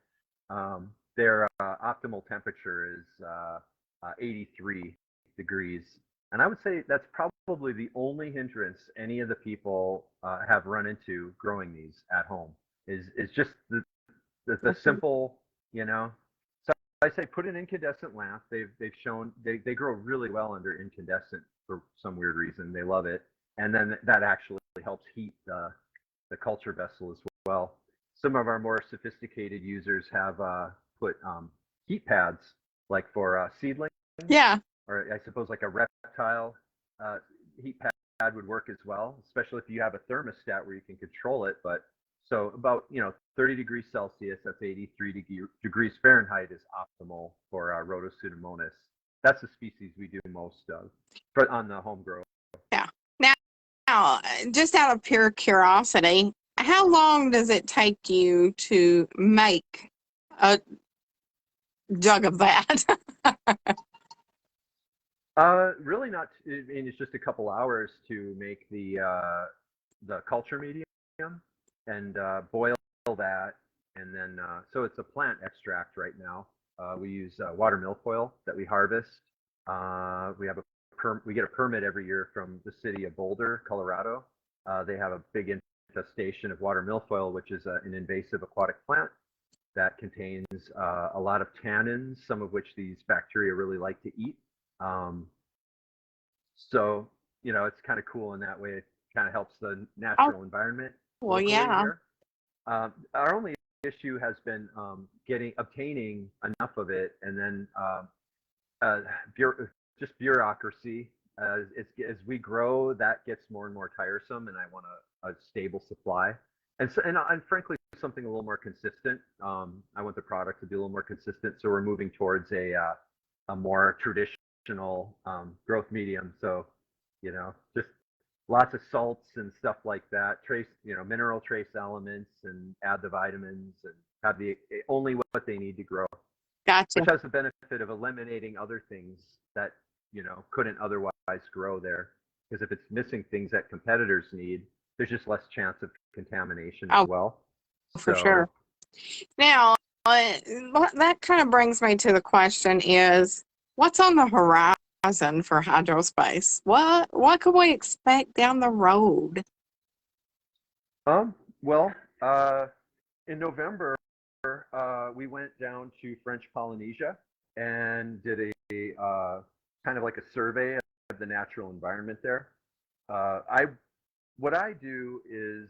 Their optimal temperature is 83 degrees. And I would say that's probably the only hindrance any of the people have run into growing these at home is just the Mhm. simple, you know. So I say put an incandescent lamp. They've shown they grow really well under incandescent for some weird reason. They love it, and then that actually helps heat the culture vessel as well. Some of our more sophisticated users have put heat pads like for seedlings, Yeah. or I suppose like a reptile uh, heat pad would work as well, especially if you have a thermostat where you can control it. But so about 30 degrees Celsius, that's 83 degrees Fahrenheit is optimal for Rhodosudomonas. That's the species we do most of on the home grow. Yeah. Now, just out of pure curiosity, how long does it take you to make a jug of that? Really not. I mean, it's just a couple hours to make the culture medium and boil that, and then so it's a plant extract right now. We use water milfoil that we harvest. We have we get a permit every year from the city of Boulder, Colorado. They have a big infestation of water milfoil, which is an invasive aquatic plant that contains a lot of tannins, some of which these bacteria really like to eat. Um, so, it's kind of cool in that way. It kind of helps the Oh, natural environment well, locally yeah. here. Our only issue has been obtaining enough of it, and then uh, just bureaucracy. As we grow, that gets more and more tiresome, and I want a stable supply, and frankly, something a little more consistent. I want the product to be a little more consistent, so we're moving towards a more traditional growth medium. So, just lots of salts and stuff like that. Mineral trace elements, and add the vitamins, and have only what they need to grow, Gotcha. which has the benefit of eliminating other things that couldn't otherwise grow there. Because if it's missing things that competitors need, there's just less chance of contamination as Oh, well. for So sure. Now, that kind of brings me to the question is, what's on the horizon for Hydrospace? What could we expect down the road? well, in November, we went down to French Polynesia and did a kind of like a survey of the natural environment there. I what I do is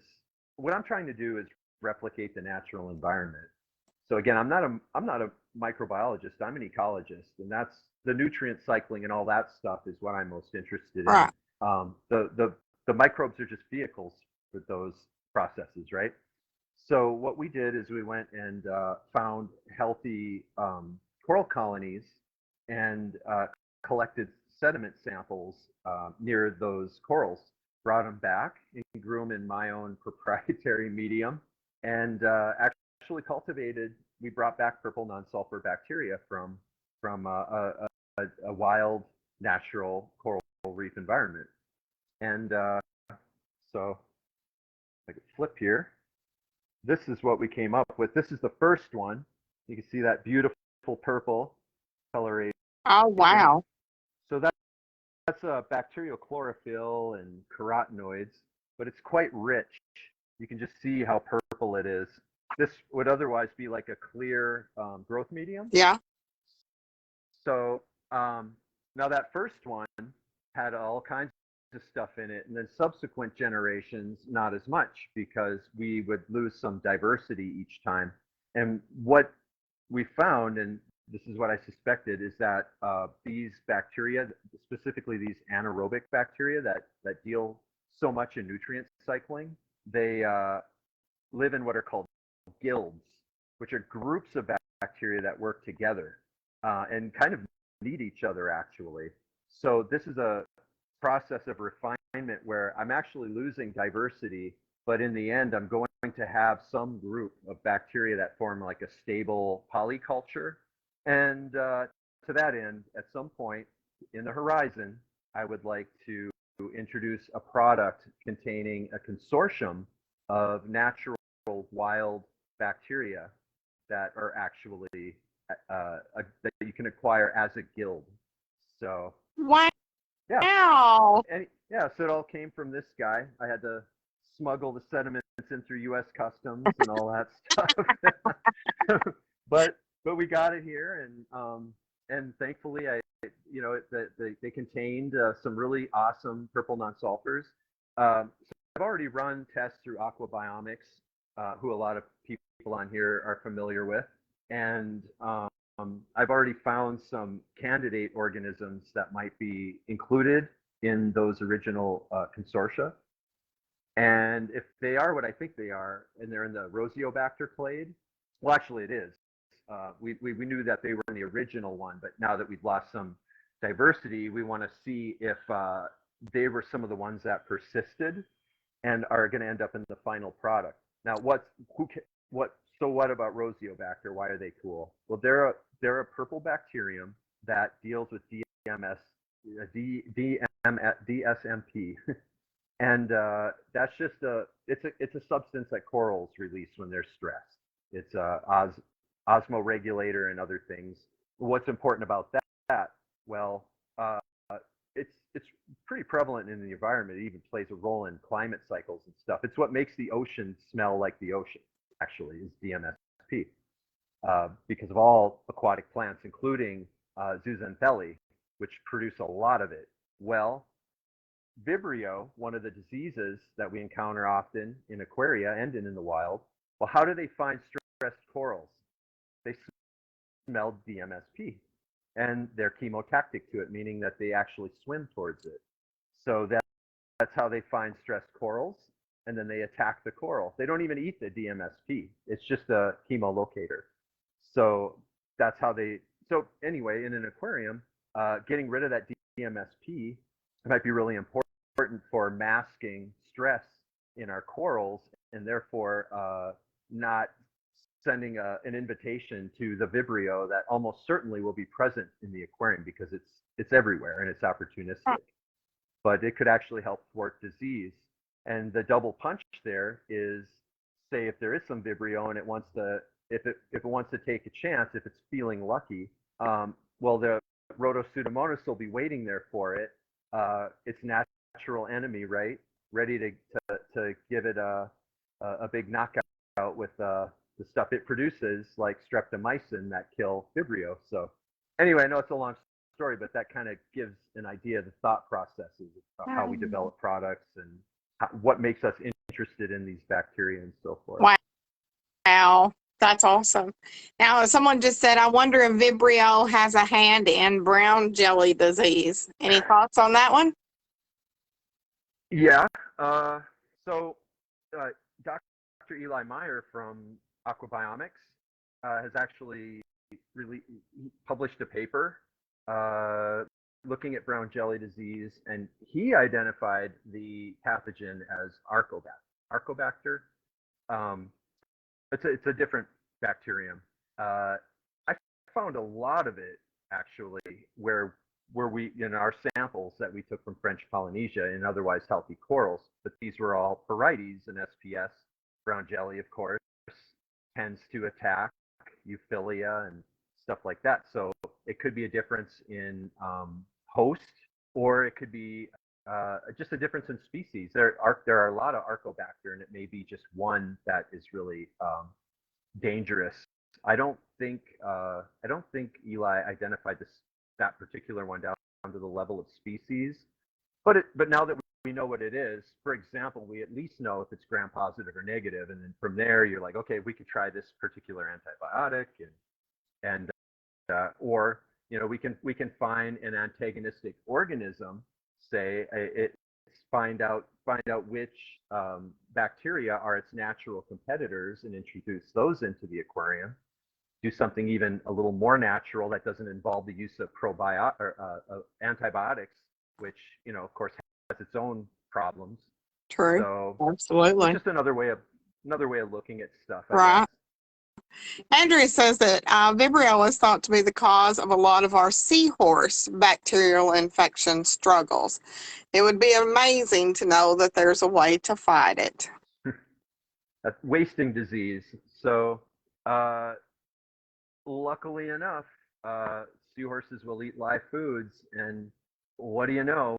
what I'm trying to do is replicate the natural environment. So again, I'm not a microbiologist. I'm an ecologist, and that's the nutrient cycling and all that stuff is what I'm most interested in. Right. The microbes are just vehicles for those processes, right? So what we did is we went and found healthy coral colonies and collected sediment samples near those corals, brought them back and grew them in my own proprietary medium, and actually cultivated. We brought back purple non-sulfur bacteria from a wild natural coral reef environment, and so I could flip here. This is what we came up with. This is the first one. You can see that beautiful purple coloration. Oh, wow. So that's a bacterial chlorophyll and carotenoids, but it's quite rich. You can just see how purple it is. This would otherwise be like a clear growth medium. Yeah. So now that first one had all kinds of stuff in it, and then subsequent generations not as much because we would lose some diversity each time. And what we found, and this is what I suspected, is that these bacteria, specifically these anaerobic bacteria that deal so much in nutrient cycling, they live in what are called guilds, which are groups of bacteria that work together and kind of need each other actually. So this is a process of refinement where I'm actually losing diversity, but in the end, I'm going to have some group of bacteria that form like a stable polyculture. And to that end, at some point in the horizon, I would like to introduce a product containing a consortium of natural wild bacteria that are actually that you can acquire as a guild. So Wow. Yeah, Wow. and yeah, so it all came from this guy. I had to smuggle the sediments in through U.S. Customs and all that stuff. but we got it here, and thankfully they contained some really awesome purple non-sulfurs. So I've already run tests through Aquabiomics, who a lot of people on here are familiar with, and I've already found some candidate organisms that might be included in those original consortia. And if they are what I think they are, and they're in the Rosiobacter clade, well, actually it is. We knew that they were in the original one, but now that we've lost some diversity, we want to see if they were some of the ones that persisted and are going to end up in the final product. Now, what about Rosiobacter? Why are they cool? Well, they're a purple bacterium that deals with DSMP, and that's just it's a substance that corals release when they're stressed. It's a osmoregulator and other things. What's important about that? Well, it's pretty prevalent in the environment. It even plays a role in climate cycles and stuff. It's what makes the ocean smell like the ocean, actually, is DMSP. Because of all aquatic plants, including zooxanthellae, which produce a lot of it. Well, Vibrio, one of the diseases that we encounter often in aquaria and in the wild, well, how do they find stressed corals? They smell DMSP, and they're chemotactic to it, meaning that they actually swim towards it. So that's how they find stressed corals, and then they attack the coral. They don't even eat the DMSP. It's just a chemolocator. So that's how they. So anyway, in an aquarium, getting rid of that DMSP might be really important for masking stress in our corals, and therefore not sending an invitation to the Vibrio that almost certainly will be present in the aquarium because it's everywhere and it's opportunistic. But it could actually help thwart disease. And the double punch there is, say, if there is some Vibrio and it wants to, if it wants to take a chance, if it's feeling lucky, well, the Rhodopseudomonas will be waiting there for it. Its natural enemy, right? Ready to give it a big knockout with the stuff it produces, like streptomycin that kill Vibrio. So anyway, I know it's a long story, but that kind of gives an idea of the thought processes of how we develop products and what makes us interested in these bacteria and so forth. Wow, that's awesome. Now, someone just said, I wonder if Vibrio has a hand in brown jelly disease. Any thoughts on that one? Yeah. So Dr. Eli Meyer from Aquabiomics has actually really published a paper looking at brown jelly disease, and he identified the pathogen as Arcobacter. It's a different bacterium. I found a lot of it actually where we in our samples that we took from French Polynesia in otherwise healthy corals, but these were all Porites and SPS. Brown jelly, of course, tends to attack Euphilia and stuff like that. So it could be a difference in host, or it could be just a difference in species. There are a lot of Arcobacter, and it may be just one that is really dangerous. I don't think Eli identified that particular one down to the level of species, but now that we know what it is, for example, we at least know if it's gram-positive or negative, and then from there you're like, okay, we could try this particular antibiotic, and or we can find an antagonistic organism, say find out which bacteria are its natural competitors and introduce those into the aquarium. Do something even a little more natural that doesn't involve the use of antibiotics, which of course has its own problems. True. So absolutely. It's just another way of looking at stuff. Right. Andrea says that Vibrio is thought to be the cause of a lot of our seahorse bacterial infection struggles. It would be amazing to know that there's a way to fight it. That's wasting disease. So luckily enough, seahorses will eat live foods, and what do you know?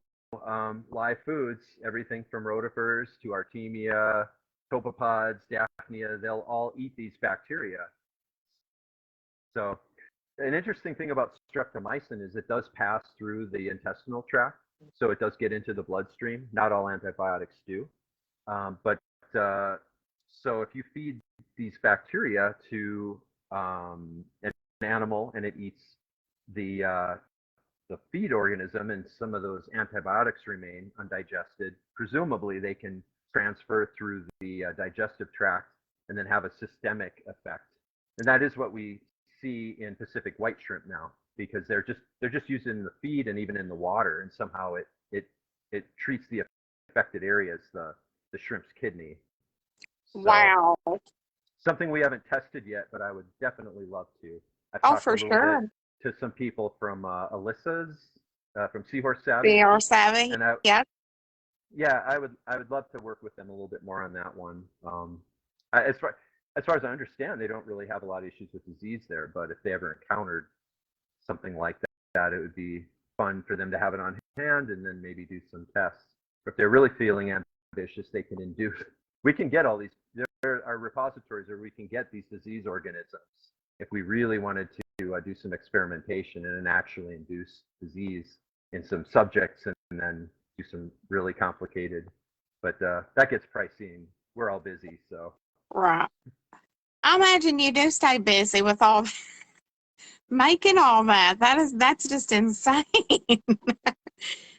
Live foods, everything from rotifers to Artemia, copepods, Daphnia, they'll all eat these bacteria. So an interesting thing about streptomycin is it does pass through the intestinal tract, so it does get into the bloodstream. Not all antibiotics do, but so if you feed these bacteria to an animal and it eats the the feed organism and some of those antibiotics remain undigested, presumably they can transfer through the digestive tract and then have a systemic effect. And that is what we see in Pacific white shrimp now, because they're just used in the feed and even in the water, and somehow it treats the affected areas, the shrimp's kidney. So Wow. something we haven't tested yet, but I would definitely love to. I've Oh, talked a for little bit sure. to some people from Alyssa's, from Seahorse Savvy, They are savvy. and Yep. yeah, I would love to work with them a little bit more on that one. As far as I understand, they don't really have a lot of issues with disease there, but if they ever encountered something like that, it would be fun for them to have it on hand and then maybe do some tests. If they're really feeling ambitious, they can induce. We can get all these. There are repositories where we can get these disease organisms if we really wanted to do some experimentation and actually induce disease in some subjects and then do some really complicated. But that gets pricey, and we're all busy, so. Right. I imagine you do stay busy with all making all that. That's just insane.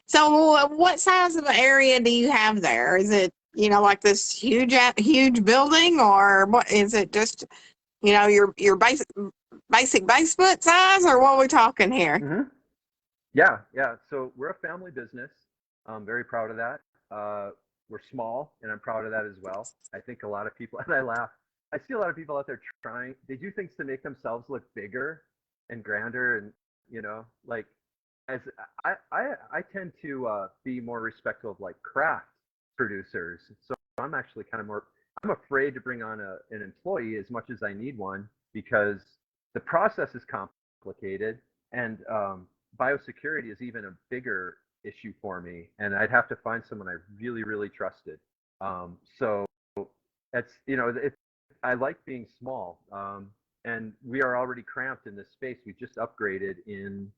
So what size of an area do you have there? Is it, like this huge building, or what is it, just, your basic base foot size, or what are we talking here? Mm-hmm. Yeah. So we're a family business. I'm very proud of that. We're small, and I'm proud of that as well. I think a lot of people, and I laugh, I see a lot of people out there trying, they do things to make themselves look bigger and grander, and like, as I tend to be more respectful of like craft producers. So I'm actually kind of more, I'm afraid to bring on an employee as much as I need one, because the process is complicated, and biosecurity is even a bigger issue for me, and I'd have to find someone I really, really trusted. So that's, I like being small, and we are already cramped in this space. We just upgraded in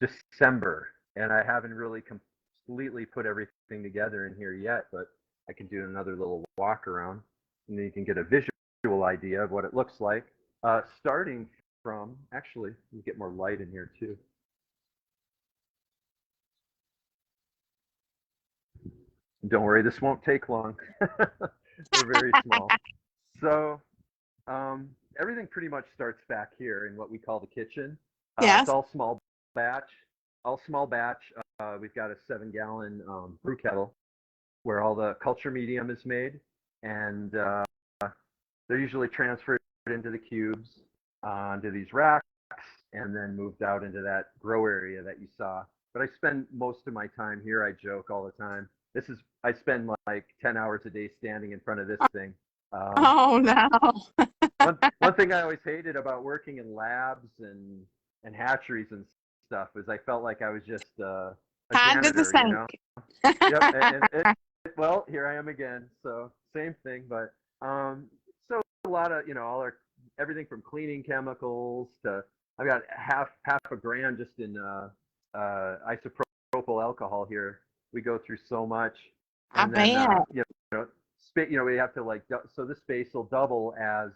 December, and I haven't really completely put everything together in here yet, but I can do another little walk around, and then you can get a visual idea of what it looks like. Starting from, actually, you get more light in here too. Don't worry, this won't take long. We're very small. So everything pretty much starts back here in what we call the kitchen. It's Yes. all small batch. All small batch. We've got a 7-gallon brew kettle where all the culture medium is made, and they're usually transferred into the cubes onto these racks, and then moved out into that grow area that you saw. But I spend most of my time here. I joke all the time. I spend like 10 hours a day standing in front of this thing. Oh, no. One thing I always hated about working in labs and hatcheries and stuff is I felt like I was just a Tied to the janitor, sink. Yep, well, here I am again. So same thing, but so a lot of everything from cleaning chemicals to, I've got half a grand just in isopropyl alcohol here. We go through so much, I and then bet. we have to so this space will double as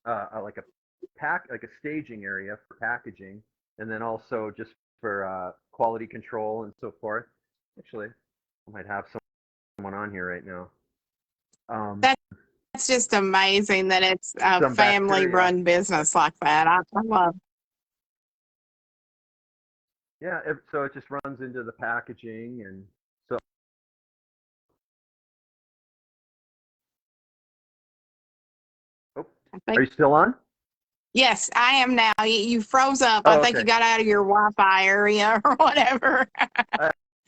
like a staging area for packaging, and then also just for quality control and so forth. Actually, I might have someone on here right now. That's just amazing that it's a Some bacteria. family-run business like that. I love. Yeah, so it just runs into the packaging, and so. Oh, are you still on? Yes, I am now. You froze up. Oh, I think okay. you got out of your Wi-Fi area or whatever.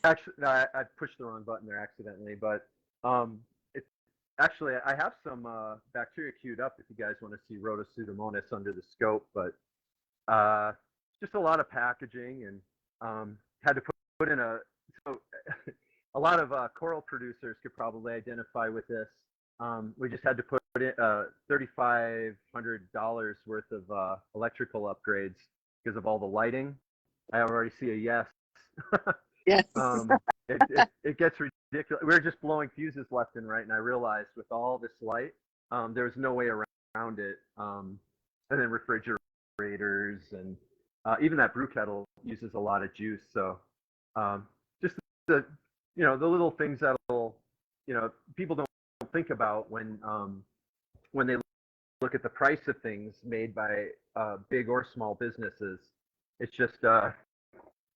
Actually, no, I pushed the wrong button there accidentally, but it's actually, I have some bacteria queued up if you guys want to see Rhodopseudomonas under the scope, but just a lot of packaging, and had to put in so a lot of choral producers could probably identify with this. We just had to put in $3,500 worth of electrical upgrades because of all the lighting. I already see a yes. Yes. It gets ridiculous. We were just blowing fuses left and right, and I realized with all this light, there was no way around it. And then refrigerators and even that brew kettle uses a lot of juice. So just the the little things that'll people don't think about when they look at the price of things made by big or small businesses. It's just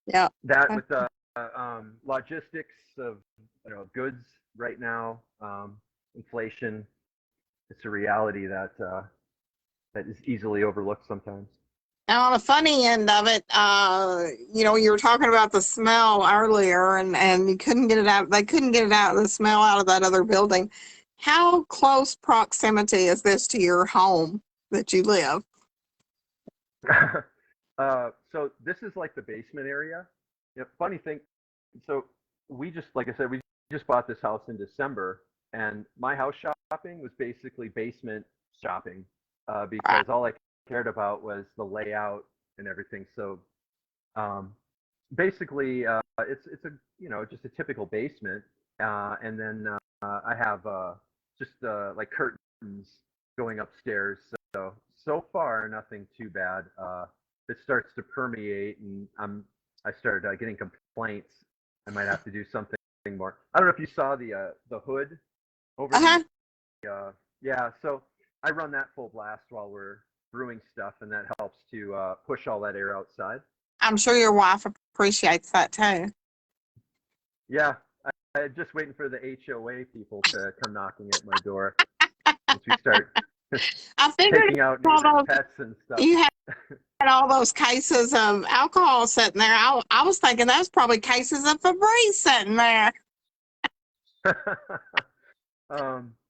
Yeah. that with the logistics of goods right now, inflation, it's a reality that is easily overlooked sometimes. Now, on the funny end of it, you were talking about the smell earlier, and you couldn't get it out. They couldn't get it out, the smell out of that other building. How close proximity is this to your home that you live? So this is like the basement area. Funny thing. So we just, like I said, we just bought this house in December, and my house shopping was basically basement shopping because all I cared about was the layout and everything. So basically, it's a just a typical basement, and then I have just like curtains going upstairs. So far, nothing too bad. It starts to permeate, and I started getting complaints. I might have to do something more. I don't know if you saw the hood over yeah. So I run that full blast while we're brewing stuff, and that helps to push all that air outside. I'm sure your wife appreciates that too. Yeah, I'm just waiting for the HOA people to come knocking at my door once we start I figured taking out neighbors' pets and stuff. you had all those cases of alcohol sitting there. I was thinking that's probably cases of Febreze sitting there.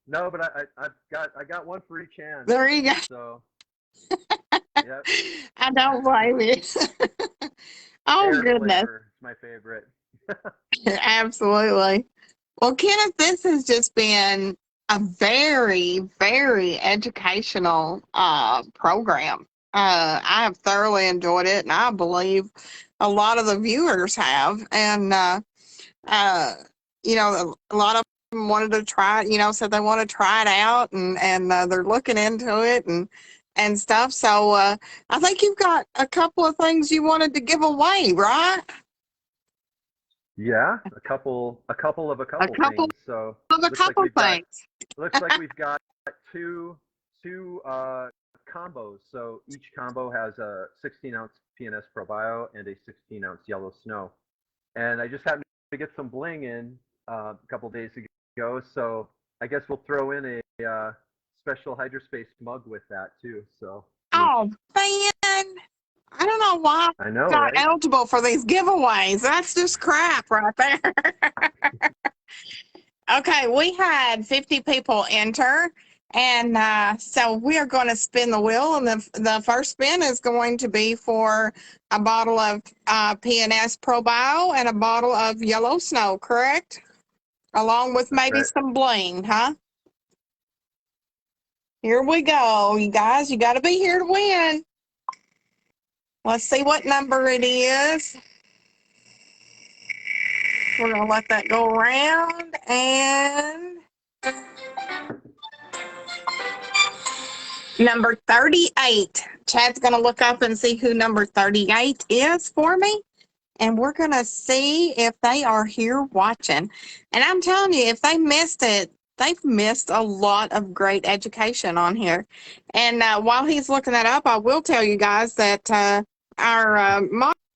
No, but I got one for each hand. There you go. So, yep. I don't blame you. Oh, Air goodness. flavor is my favorite. Absolutely. Well, Kenneth, this has just been a very, very educational program. I have thoroughly enjoyed it, and I believe a lot of the viewers have. And, a lot of them wanted to try it, said they want to try it out, and they're looking into it and stuff. So I think you've got a couple of things you wanted to give away, right? Yeah, a couple of things. So looks like we've got two combos. So each combo has a 16-ounce PNS Pro Bio and a 16-ounce Yellow Snow. And I just happened to get some bling in a couple days ago, so I guess we'll throw in a special Hyrospace mug with that too. So. Oh man, I don't know why I know, got right? eligible for these giveaways. That's just crap right there. Okay, we had 50 people enter, and so we are going to spin the wheel, and the first spin is going to be for a bottle of PNS Pro Bio and a bottle of Yellow Snow, correct? Along with maybe some bling, huh? Here we go, you guys. You got to be here to win. Let's see what number it is. We're going to let that go around, and number 38. Chad's going to look up and see who number 38 is for me, and we're going to see if they are here watching. And I'm telling you, if they missed it, they've missed a lot of great education on here. And while he's looking that up, I will tell you guys that our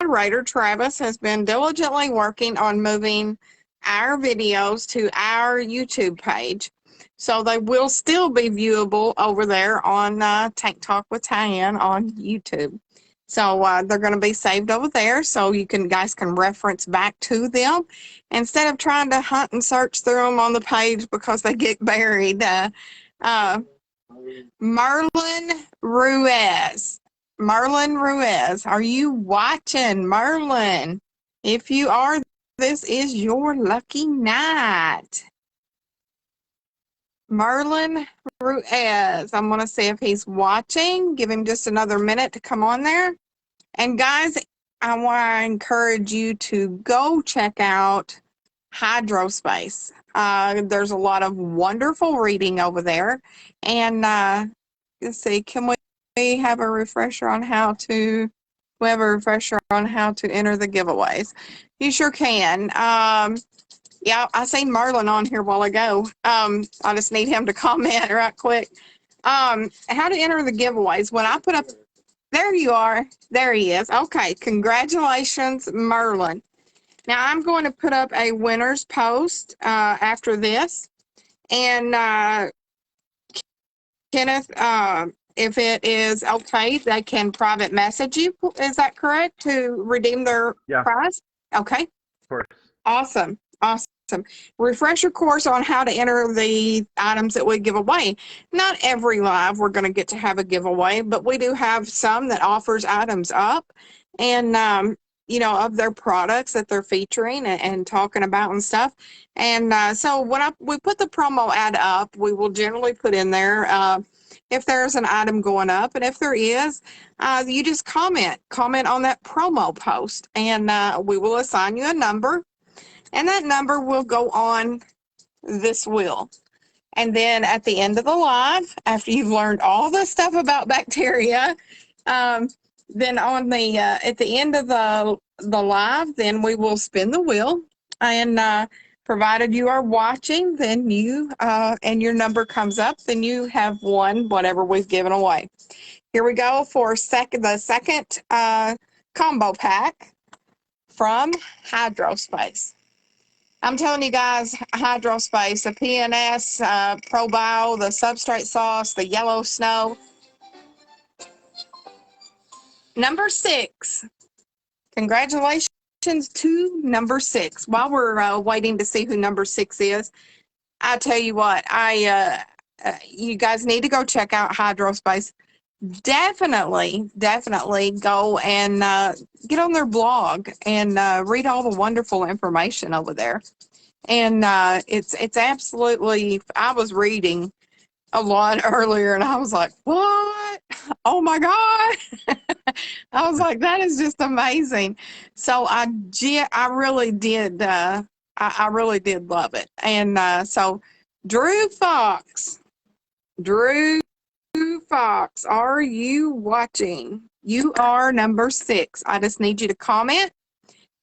moderator, Travis, has been diligently working on moving our videos to our YouTube page. So they will still be viewable over there on Tank Talk with Tyann on YouTube. So they're going to be saved over there, so you guys can reference back to them instead of trying to hunt and search through them on the page because they get buried. Merlin Ruiz. Merlin Ruiz, are you watching, Merlin? If you are, this is your lucky night. Merlin Ruiz. I'm going to see if he's watching. Give him just another minute to come on there. And guys, I want to encourage you to go check out Hyrospace. There's a lot of wonderful reading over there. And let's see, can we have a refresher on how to enter the giveaways? You sure can. Yeah, I seen Merlin on here a while ago. I just need him to comment right quick. How to enter the giveaways. When I put up, there you are. There he is. Okay, congratulations, Merlin. Now I'm going to put up a winner's post after this. And Kenneth, if it is okay, they can private message you. Is that correct? To redeem their prize? Okay. Of course. Awesome. Refresher course on how to enter the items that we give away. Not every live we're going to get to have a giveaway, but we do have some that offers items up and, of their products that they're featuring and talking about and stuff. And so when we put the promo ad up, we will generally put in there if there's an item going up. And if there is, you just comment on that promo post, and we will assign you a number. And that number will go on this wheel. And then at the end of the live, after you've learned all the stuff about bacteria, then on the at the end of the live, then we will spin the wheel. And provided you are watching, then you and your number comes up, then you have won whatever we've given away. Here we go for the second combo pack from Hyrospace. I'm telling you guys, Hyrospace, the PNS, ProBio, the substrate sauce, the yellow snow. Number 6. Congratulations to number 6. While we're waiting to see who number 6 is, I tell you what, you guys need to go check out Hyrospace. Definitely go and get on their blog and read all the wonderful information over there. And it's absolutely, I was reading a lot earlier and I was like, what? Oh my God. I was like, that is just amazing. So I really did, I really did love it. And so Drew Fox, are you watching? You are number 6. I just need you to comment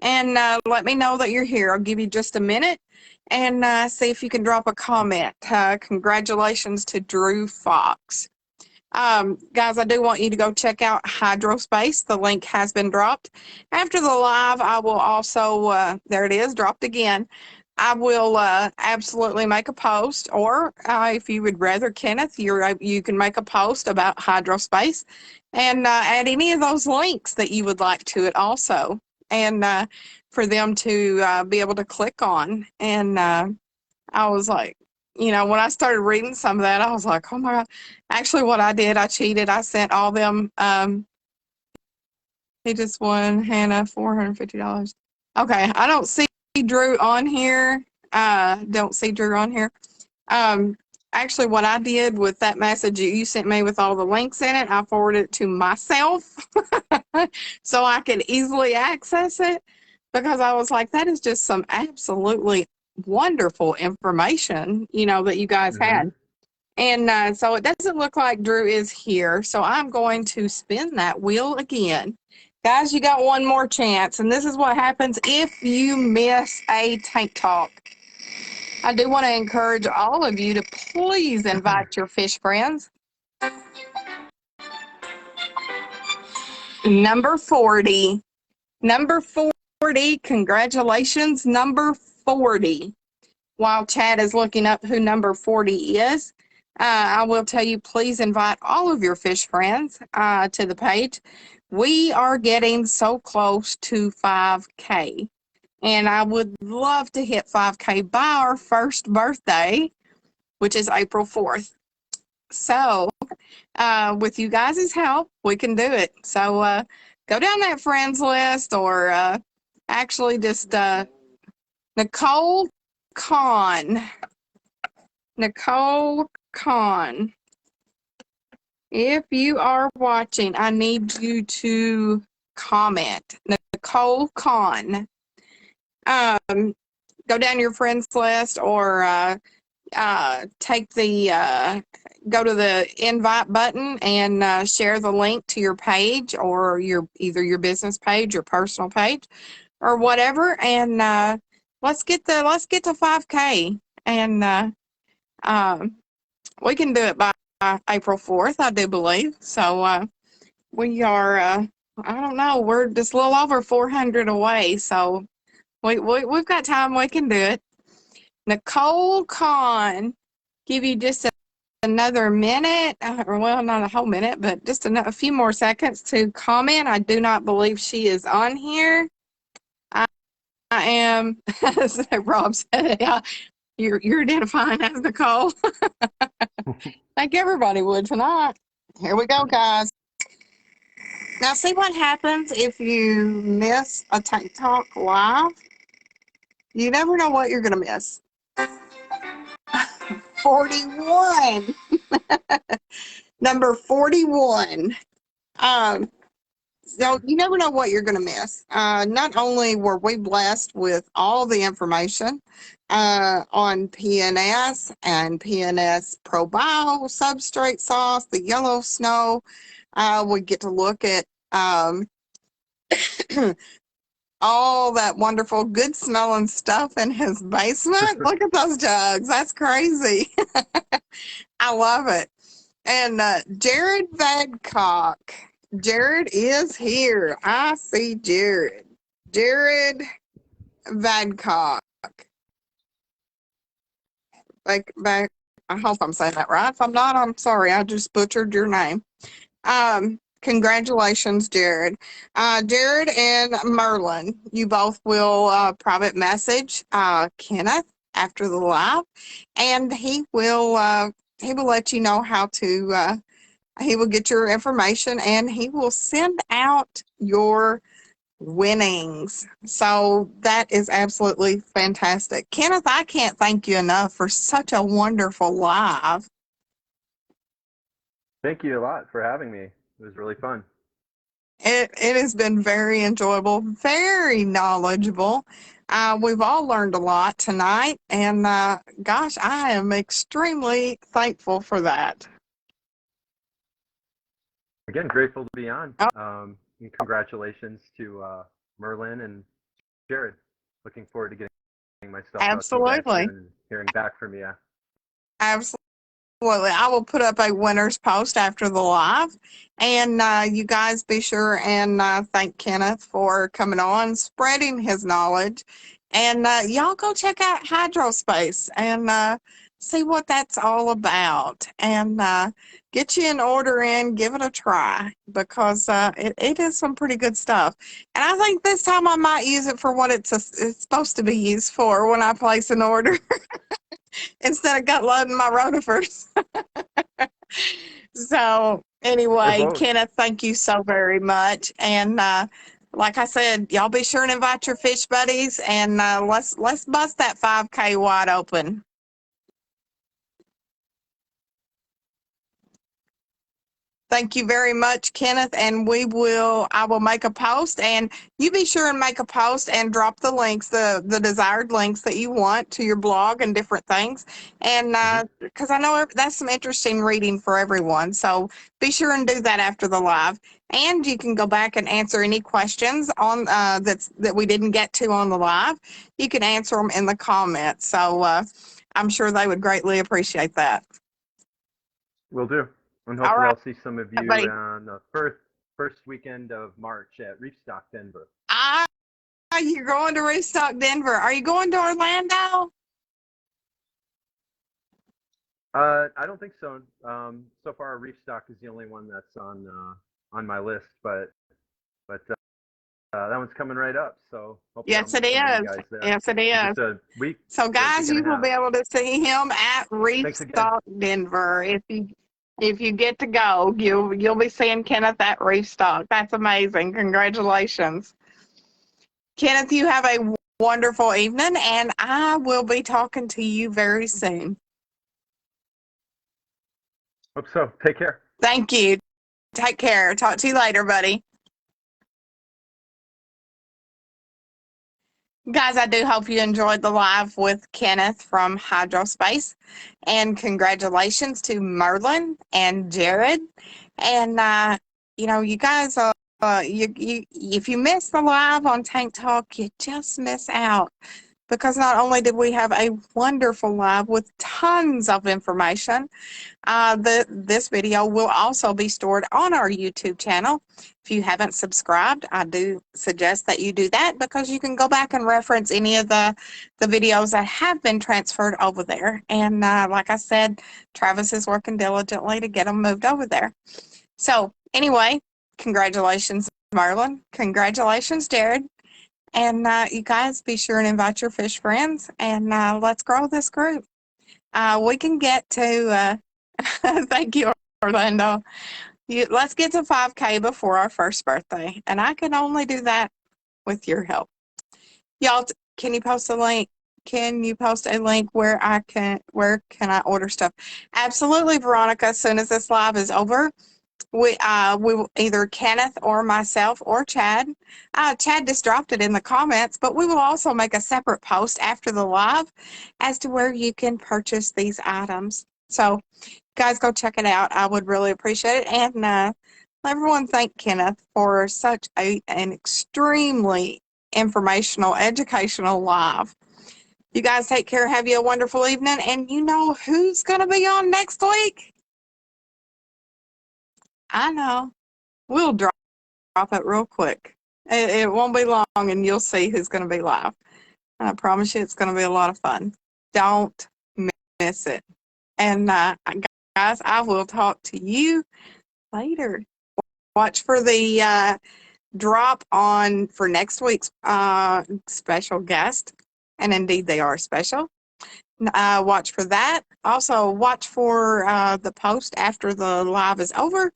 and let me know that you're here. I'll give you just a minute and see if you can drop a comment. Congratulations to Drew Fox. Guys, I do want you to go check out Hyrospace. The link has been dropped. After the live, I will also, there it is, dropped again. I will absolutely make a post, or if you would rather, Kenneth, you can make a post about Hyrospace and add any of those links that you would like to it also, and for them to be able to click on. And I was like, when I started reading some of that, I was like, oh my God. Actually, what I did, I cheated. I sent all them. He just won, Hannah, $450. Okay, I don't see Drew on here. Actually, what I did with that message you sent me with all the links in it, I forwarded it to myself so I could easily access it, because I was like, that is just some absolutely wonderful information, that you guys had. And so it doesn't look like Drew is here. So I'm going to spin that wheel again. Guys, you got one more chance. And this is what happens if you miss a tank talk. I do want to encourage all of you to please invite your fish friends. Number 40. Number 40. Congratulations, number 40. While Chad is looking up who number 40 is, I will tell you, please invite all of your fish friends to the page. We are getting so close to 5K, and I would love to hit 5K by our first birthday, which is April 4th. So with you guys' help, we can do it. So go down that friends list or Actually, just Nicole Kahn. Nicole Kahn. If you are watching, I need you to comment. Nicole Kahn. Go down your friends list or take the go to the invite button and share the link to your page or either your business page or personal page or whatever, and let's get to 5K, and we can do it by April 4th, I do believe. So we are I don't know, we're just a little over 400 away, so we've got time. We can do it. Nicole Kahn, give you just another minute, or well, not a whole minute, but just a few more seconds to comment. I do not believe she is on here. I am, as Rob said, yeah, you're identifying as Nicole. Like everybody would tonight. Here we go, guys. Now, see what happens if you miss a TikTok live? You never know what you're going to miss. 41. Number 41. So you never know what you're going to miss. Not only were we blessed with all the information on PNS and PNS ProBio substrate sauce, the yellow snow, we get to look at all that wonderful, good smelling stuff in his basement. Look at those jugs. That's crazy. I love it. And Jared Vadcock. Jared is here. I see Jared. Jared Vadcock. Back. I hope I'm saying that right. If I'm not, I'm sorry. I just butchered your name. Congratulations, Jared. Jared and Merlin, you both will private message Kenneth after the live, and he will let you know how to. He will get your information and he will send out your winnings. So that is absolutely fantastic. Kenneth, I can't thank you enough for such a wonderful live. Thank you a lot for having me. It was really fun. It has been very enjoyable, very knowledgeable. We've all learned a lot tonight, and gosh, I am extremely thankful for that. Again, grateful to be on. Oh. And congratulations to Merlin and Jared. Looking forward to getting myself Absolutely. out to you guys and hearing back from you. Absolutely. I will put up a winner's post after the live, and you guys be sure and thank Kenneth for coming on, spreading his knowledge, and y'all go check out Hyrospace and see what that's all about, and get you an order in, give it a try, because it is some pretty good stuff. And I think this time I might use it for what it's supposed to be used for when I place an order. Instead of gut loading my rotifers. So anyway, Kenneth, thank you so very much. And like I said, y'all be sure and invite your fish buddies, and let's bust that 5K wide open. Thank you very much, Kenneth, and I will make a post, and you be sure and make a post and drop the links, the desired links that you want to your blog and different things, and because I know that's some interesting reading for everyone, so be sure and do that after the live, and you can go back and answer any questions on that we didn't get to on the live. You can answer them in the comments, so I'm sure they would greatly appreciate that. Will do. And hopefully I'll see some of you on the first weekend of March at Reefstock, Denver. You're going to Reefstock, Denver. Are you going to Orlando? I don't think so. So far, Reefstock is the only one that's on my list, but that one's coming right up. So yes, it is. Yes, it is. So, guys, you will be able to see him at Reefstock, Denver. If you get to go, you'll be seeing Kenneth at Reefstock. That's amazing. Congratulations. Kenneth, you have a wonderful evening, and I will be talking to you very soon. Hope so. Take care. Thank you. Take care. Talk to you later, buddy. Guys, I do hope you enjoyed the live with Kenneth from Hyrospace. And congratulations to Merlin and Jared. And, you guys, if you miss the live on Tank Talk, you just miss out. Because not only did we have a wonderful live with tons of information, this video will also be stored on our YouTube channel. If you haven't subscribed, I do suggest that you do that, because you can go back and reference any of the videos that have been transferred over there. And like I said, Travis is working diligently to get them moved over there. So anyway, congratulations, Marlon. Congratulations, Jared. And you guys be sure and invite your fish friends, and let's grow this group. We can get to, thank you, Orlando. Let's get to 5K before our first birthday. And I can only do that with your help. Y'all, can you post a link? Can you post a link where can I order stuff? Absolutely, Veronica. As soon as this live is over, we will either Kenneth or myself or Chad. Chad just dropped it in the comments, but we will also make a separate post after the live as to where you can purchase these items. So, guys, go check it out. I would really appreciate it. And everyone thank Kenneth for such an extremely informational, educational live. You guys take care. Have you a wonderful evening. And you know who's going to be on next week? I know. We'll drop it real quick. It won't be long, and you'll see who's going to be live. I promise you it's going to be a lot of fun. Don't miss it. And guys, I will talk to you later. Watch for the drop for next week's special guest. And indeed, they are special. Watch for that. Also, watch for the post after the live is over.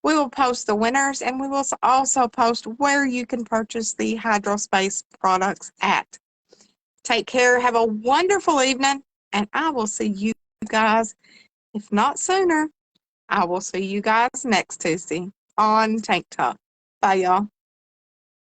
We will post the winners, and we will also post where you can purchase the Hyrospace products at. Take care. Have a wonderful evening, and I will see you guys, if not sooner, I will see you guys next Tuesday on Tank Talk. Bye, y'all.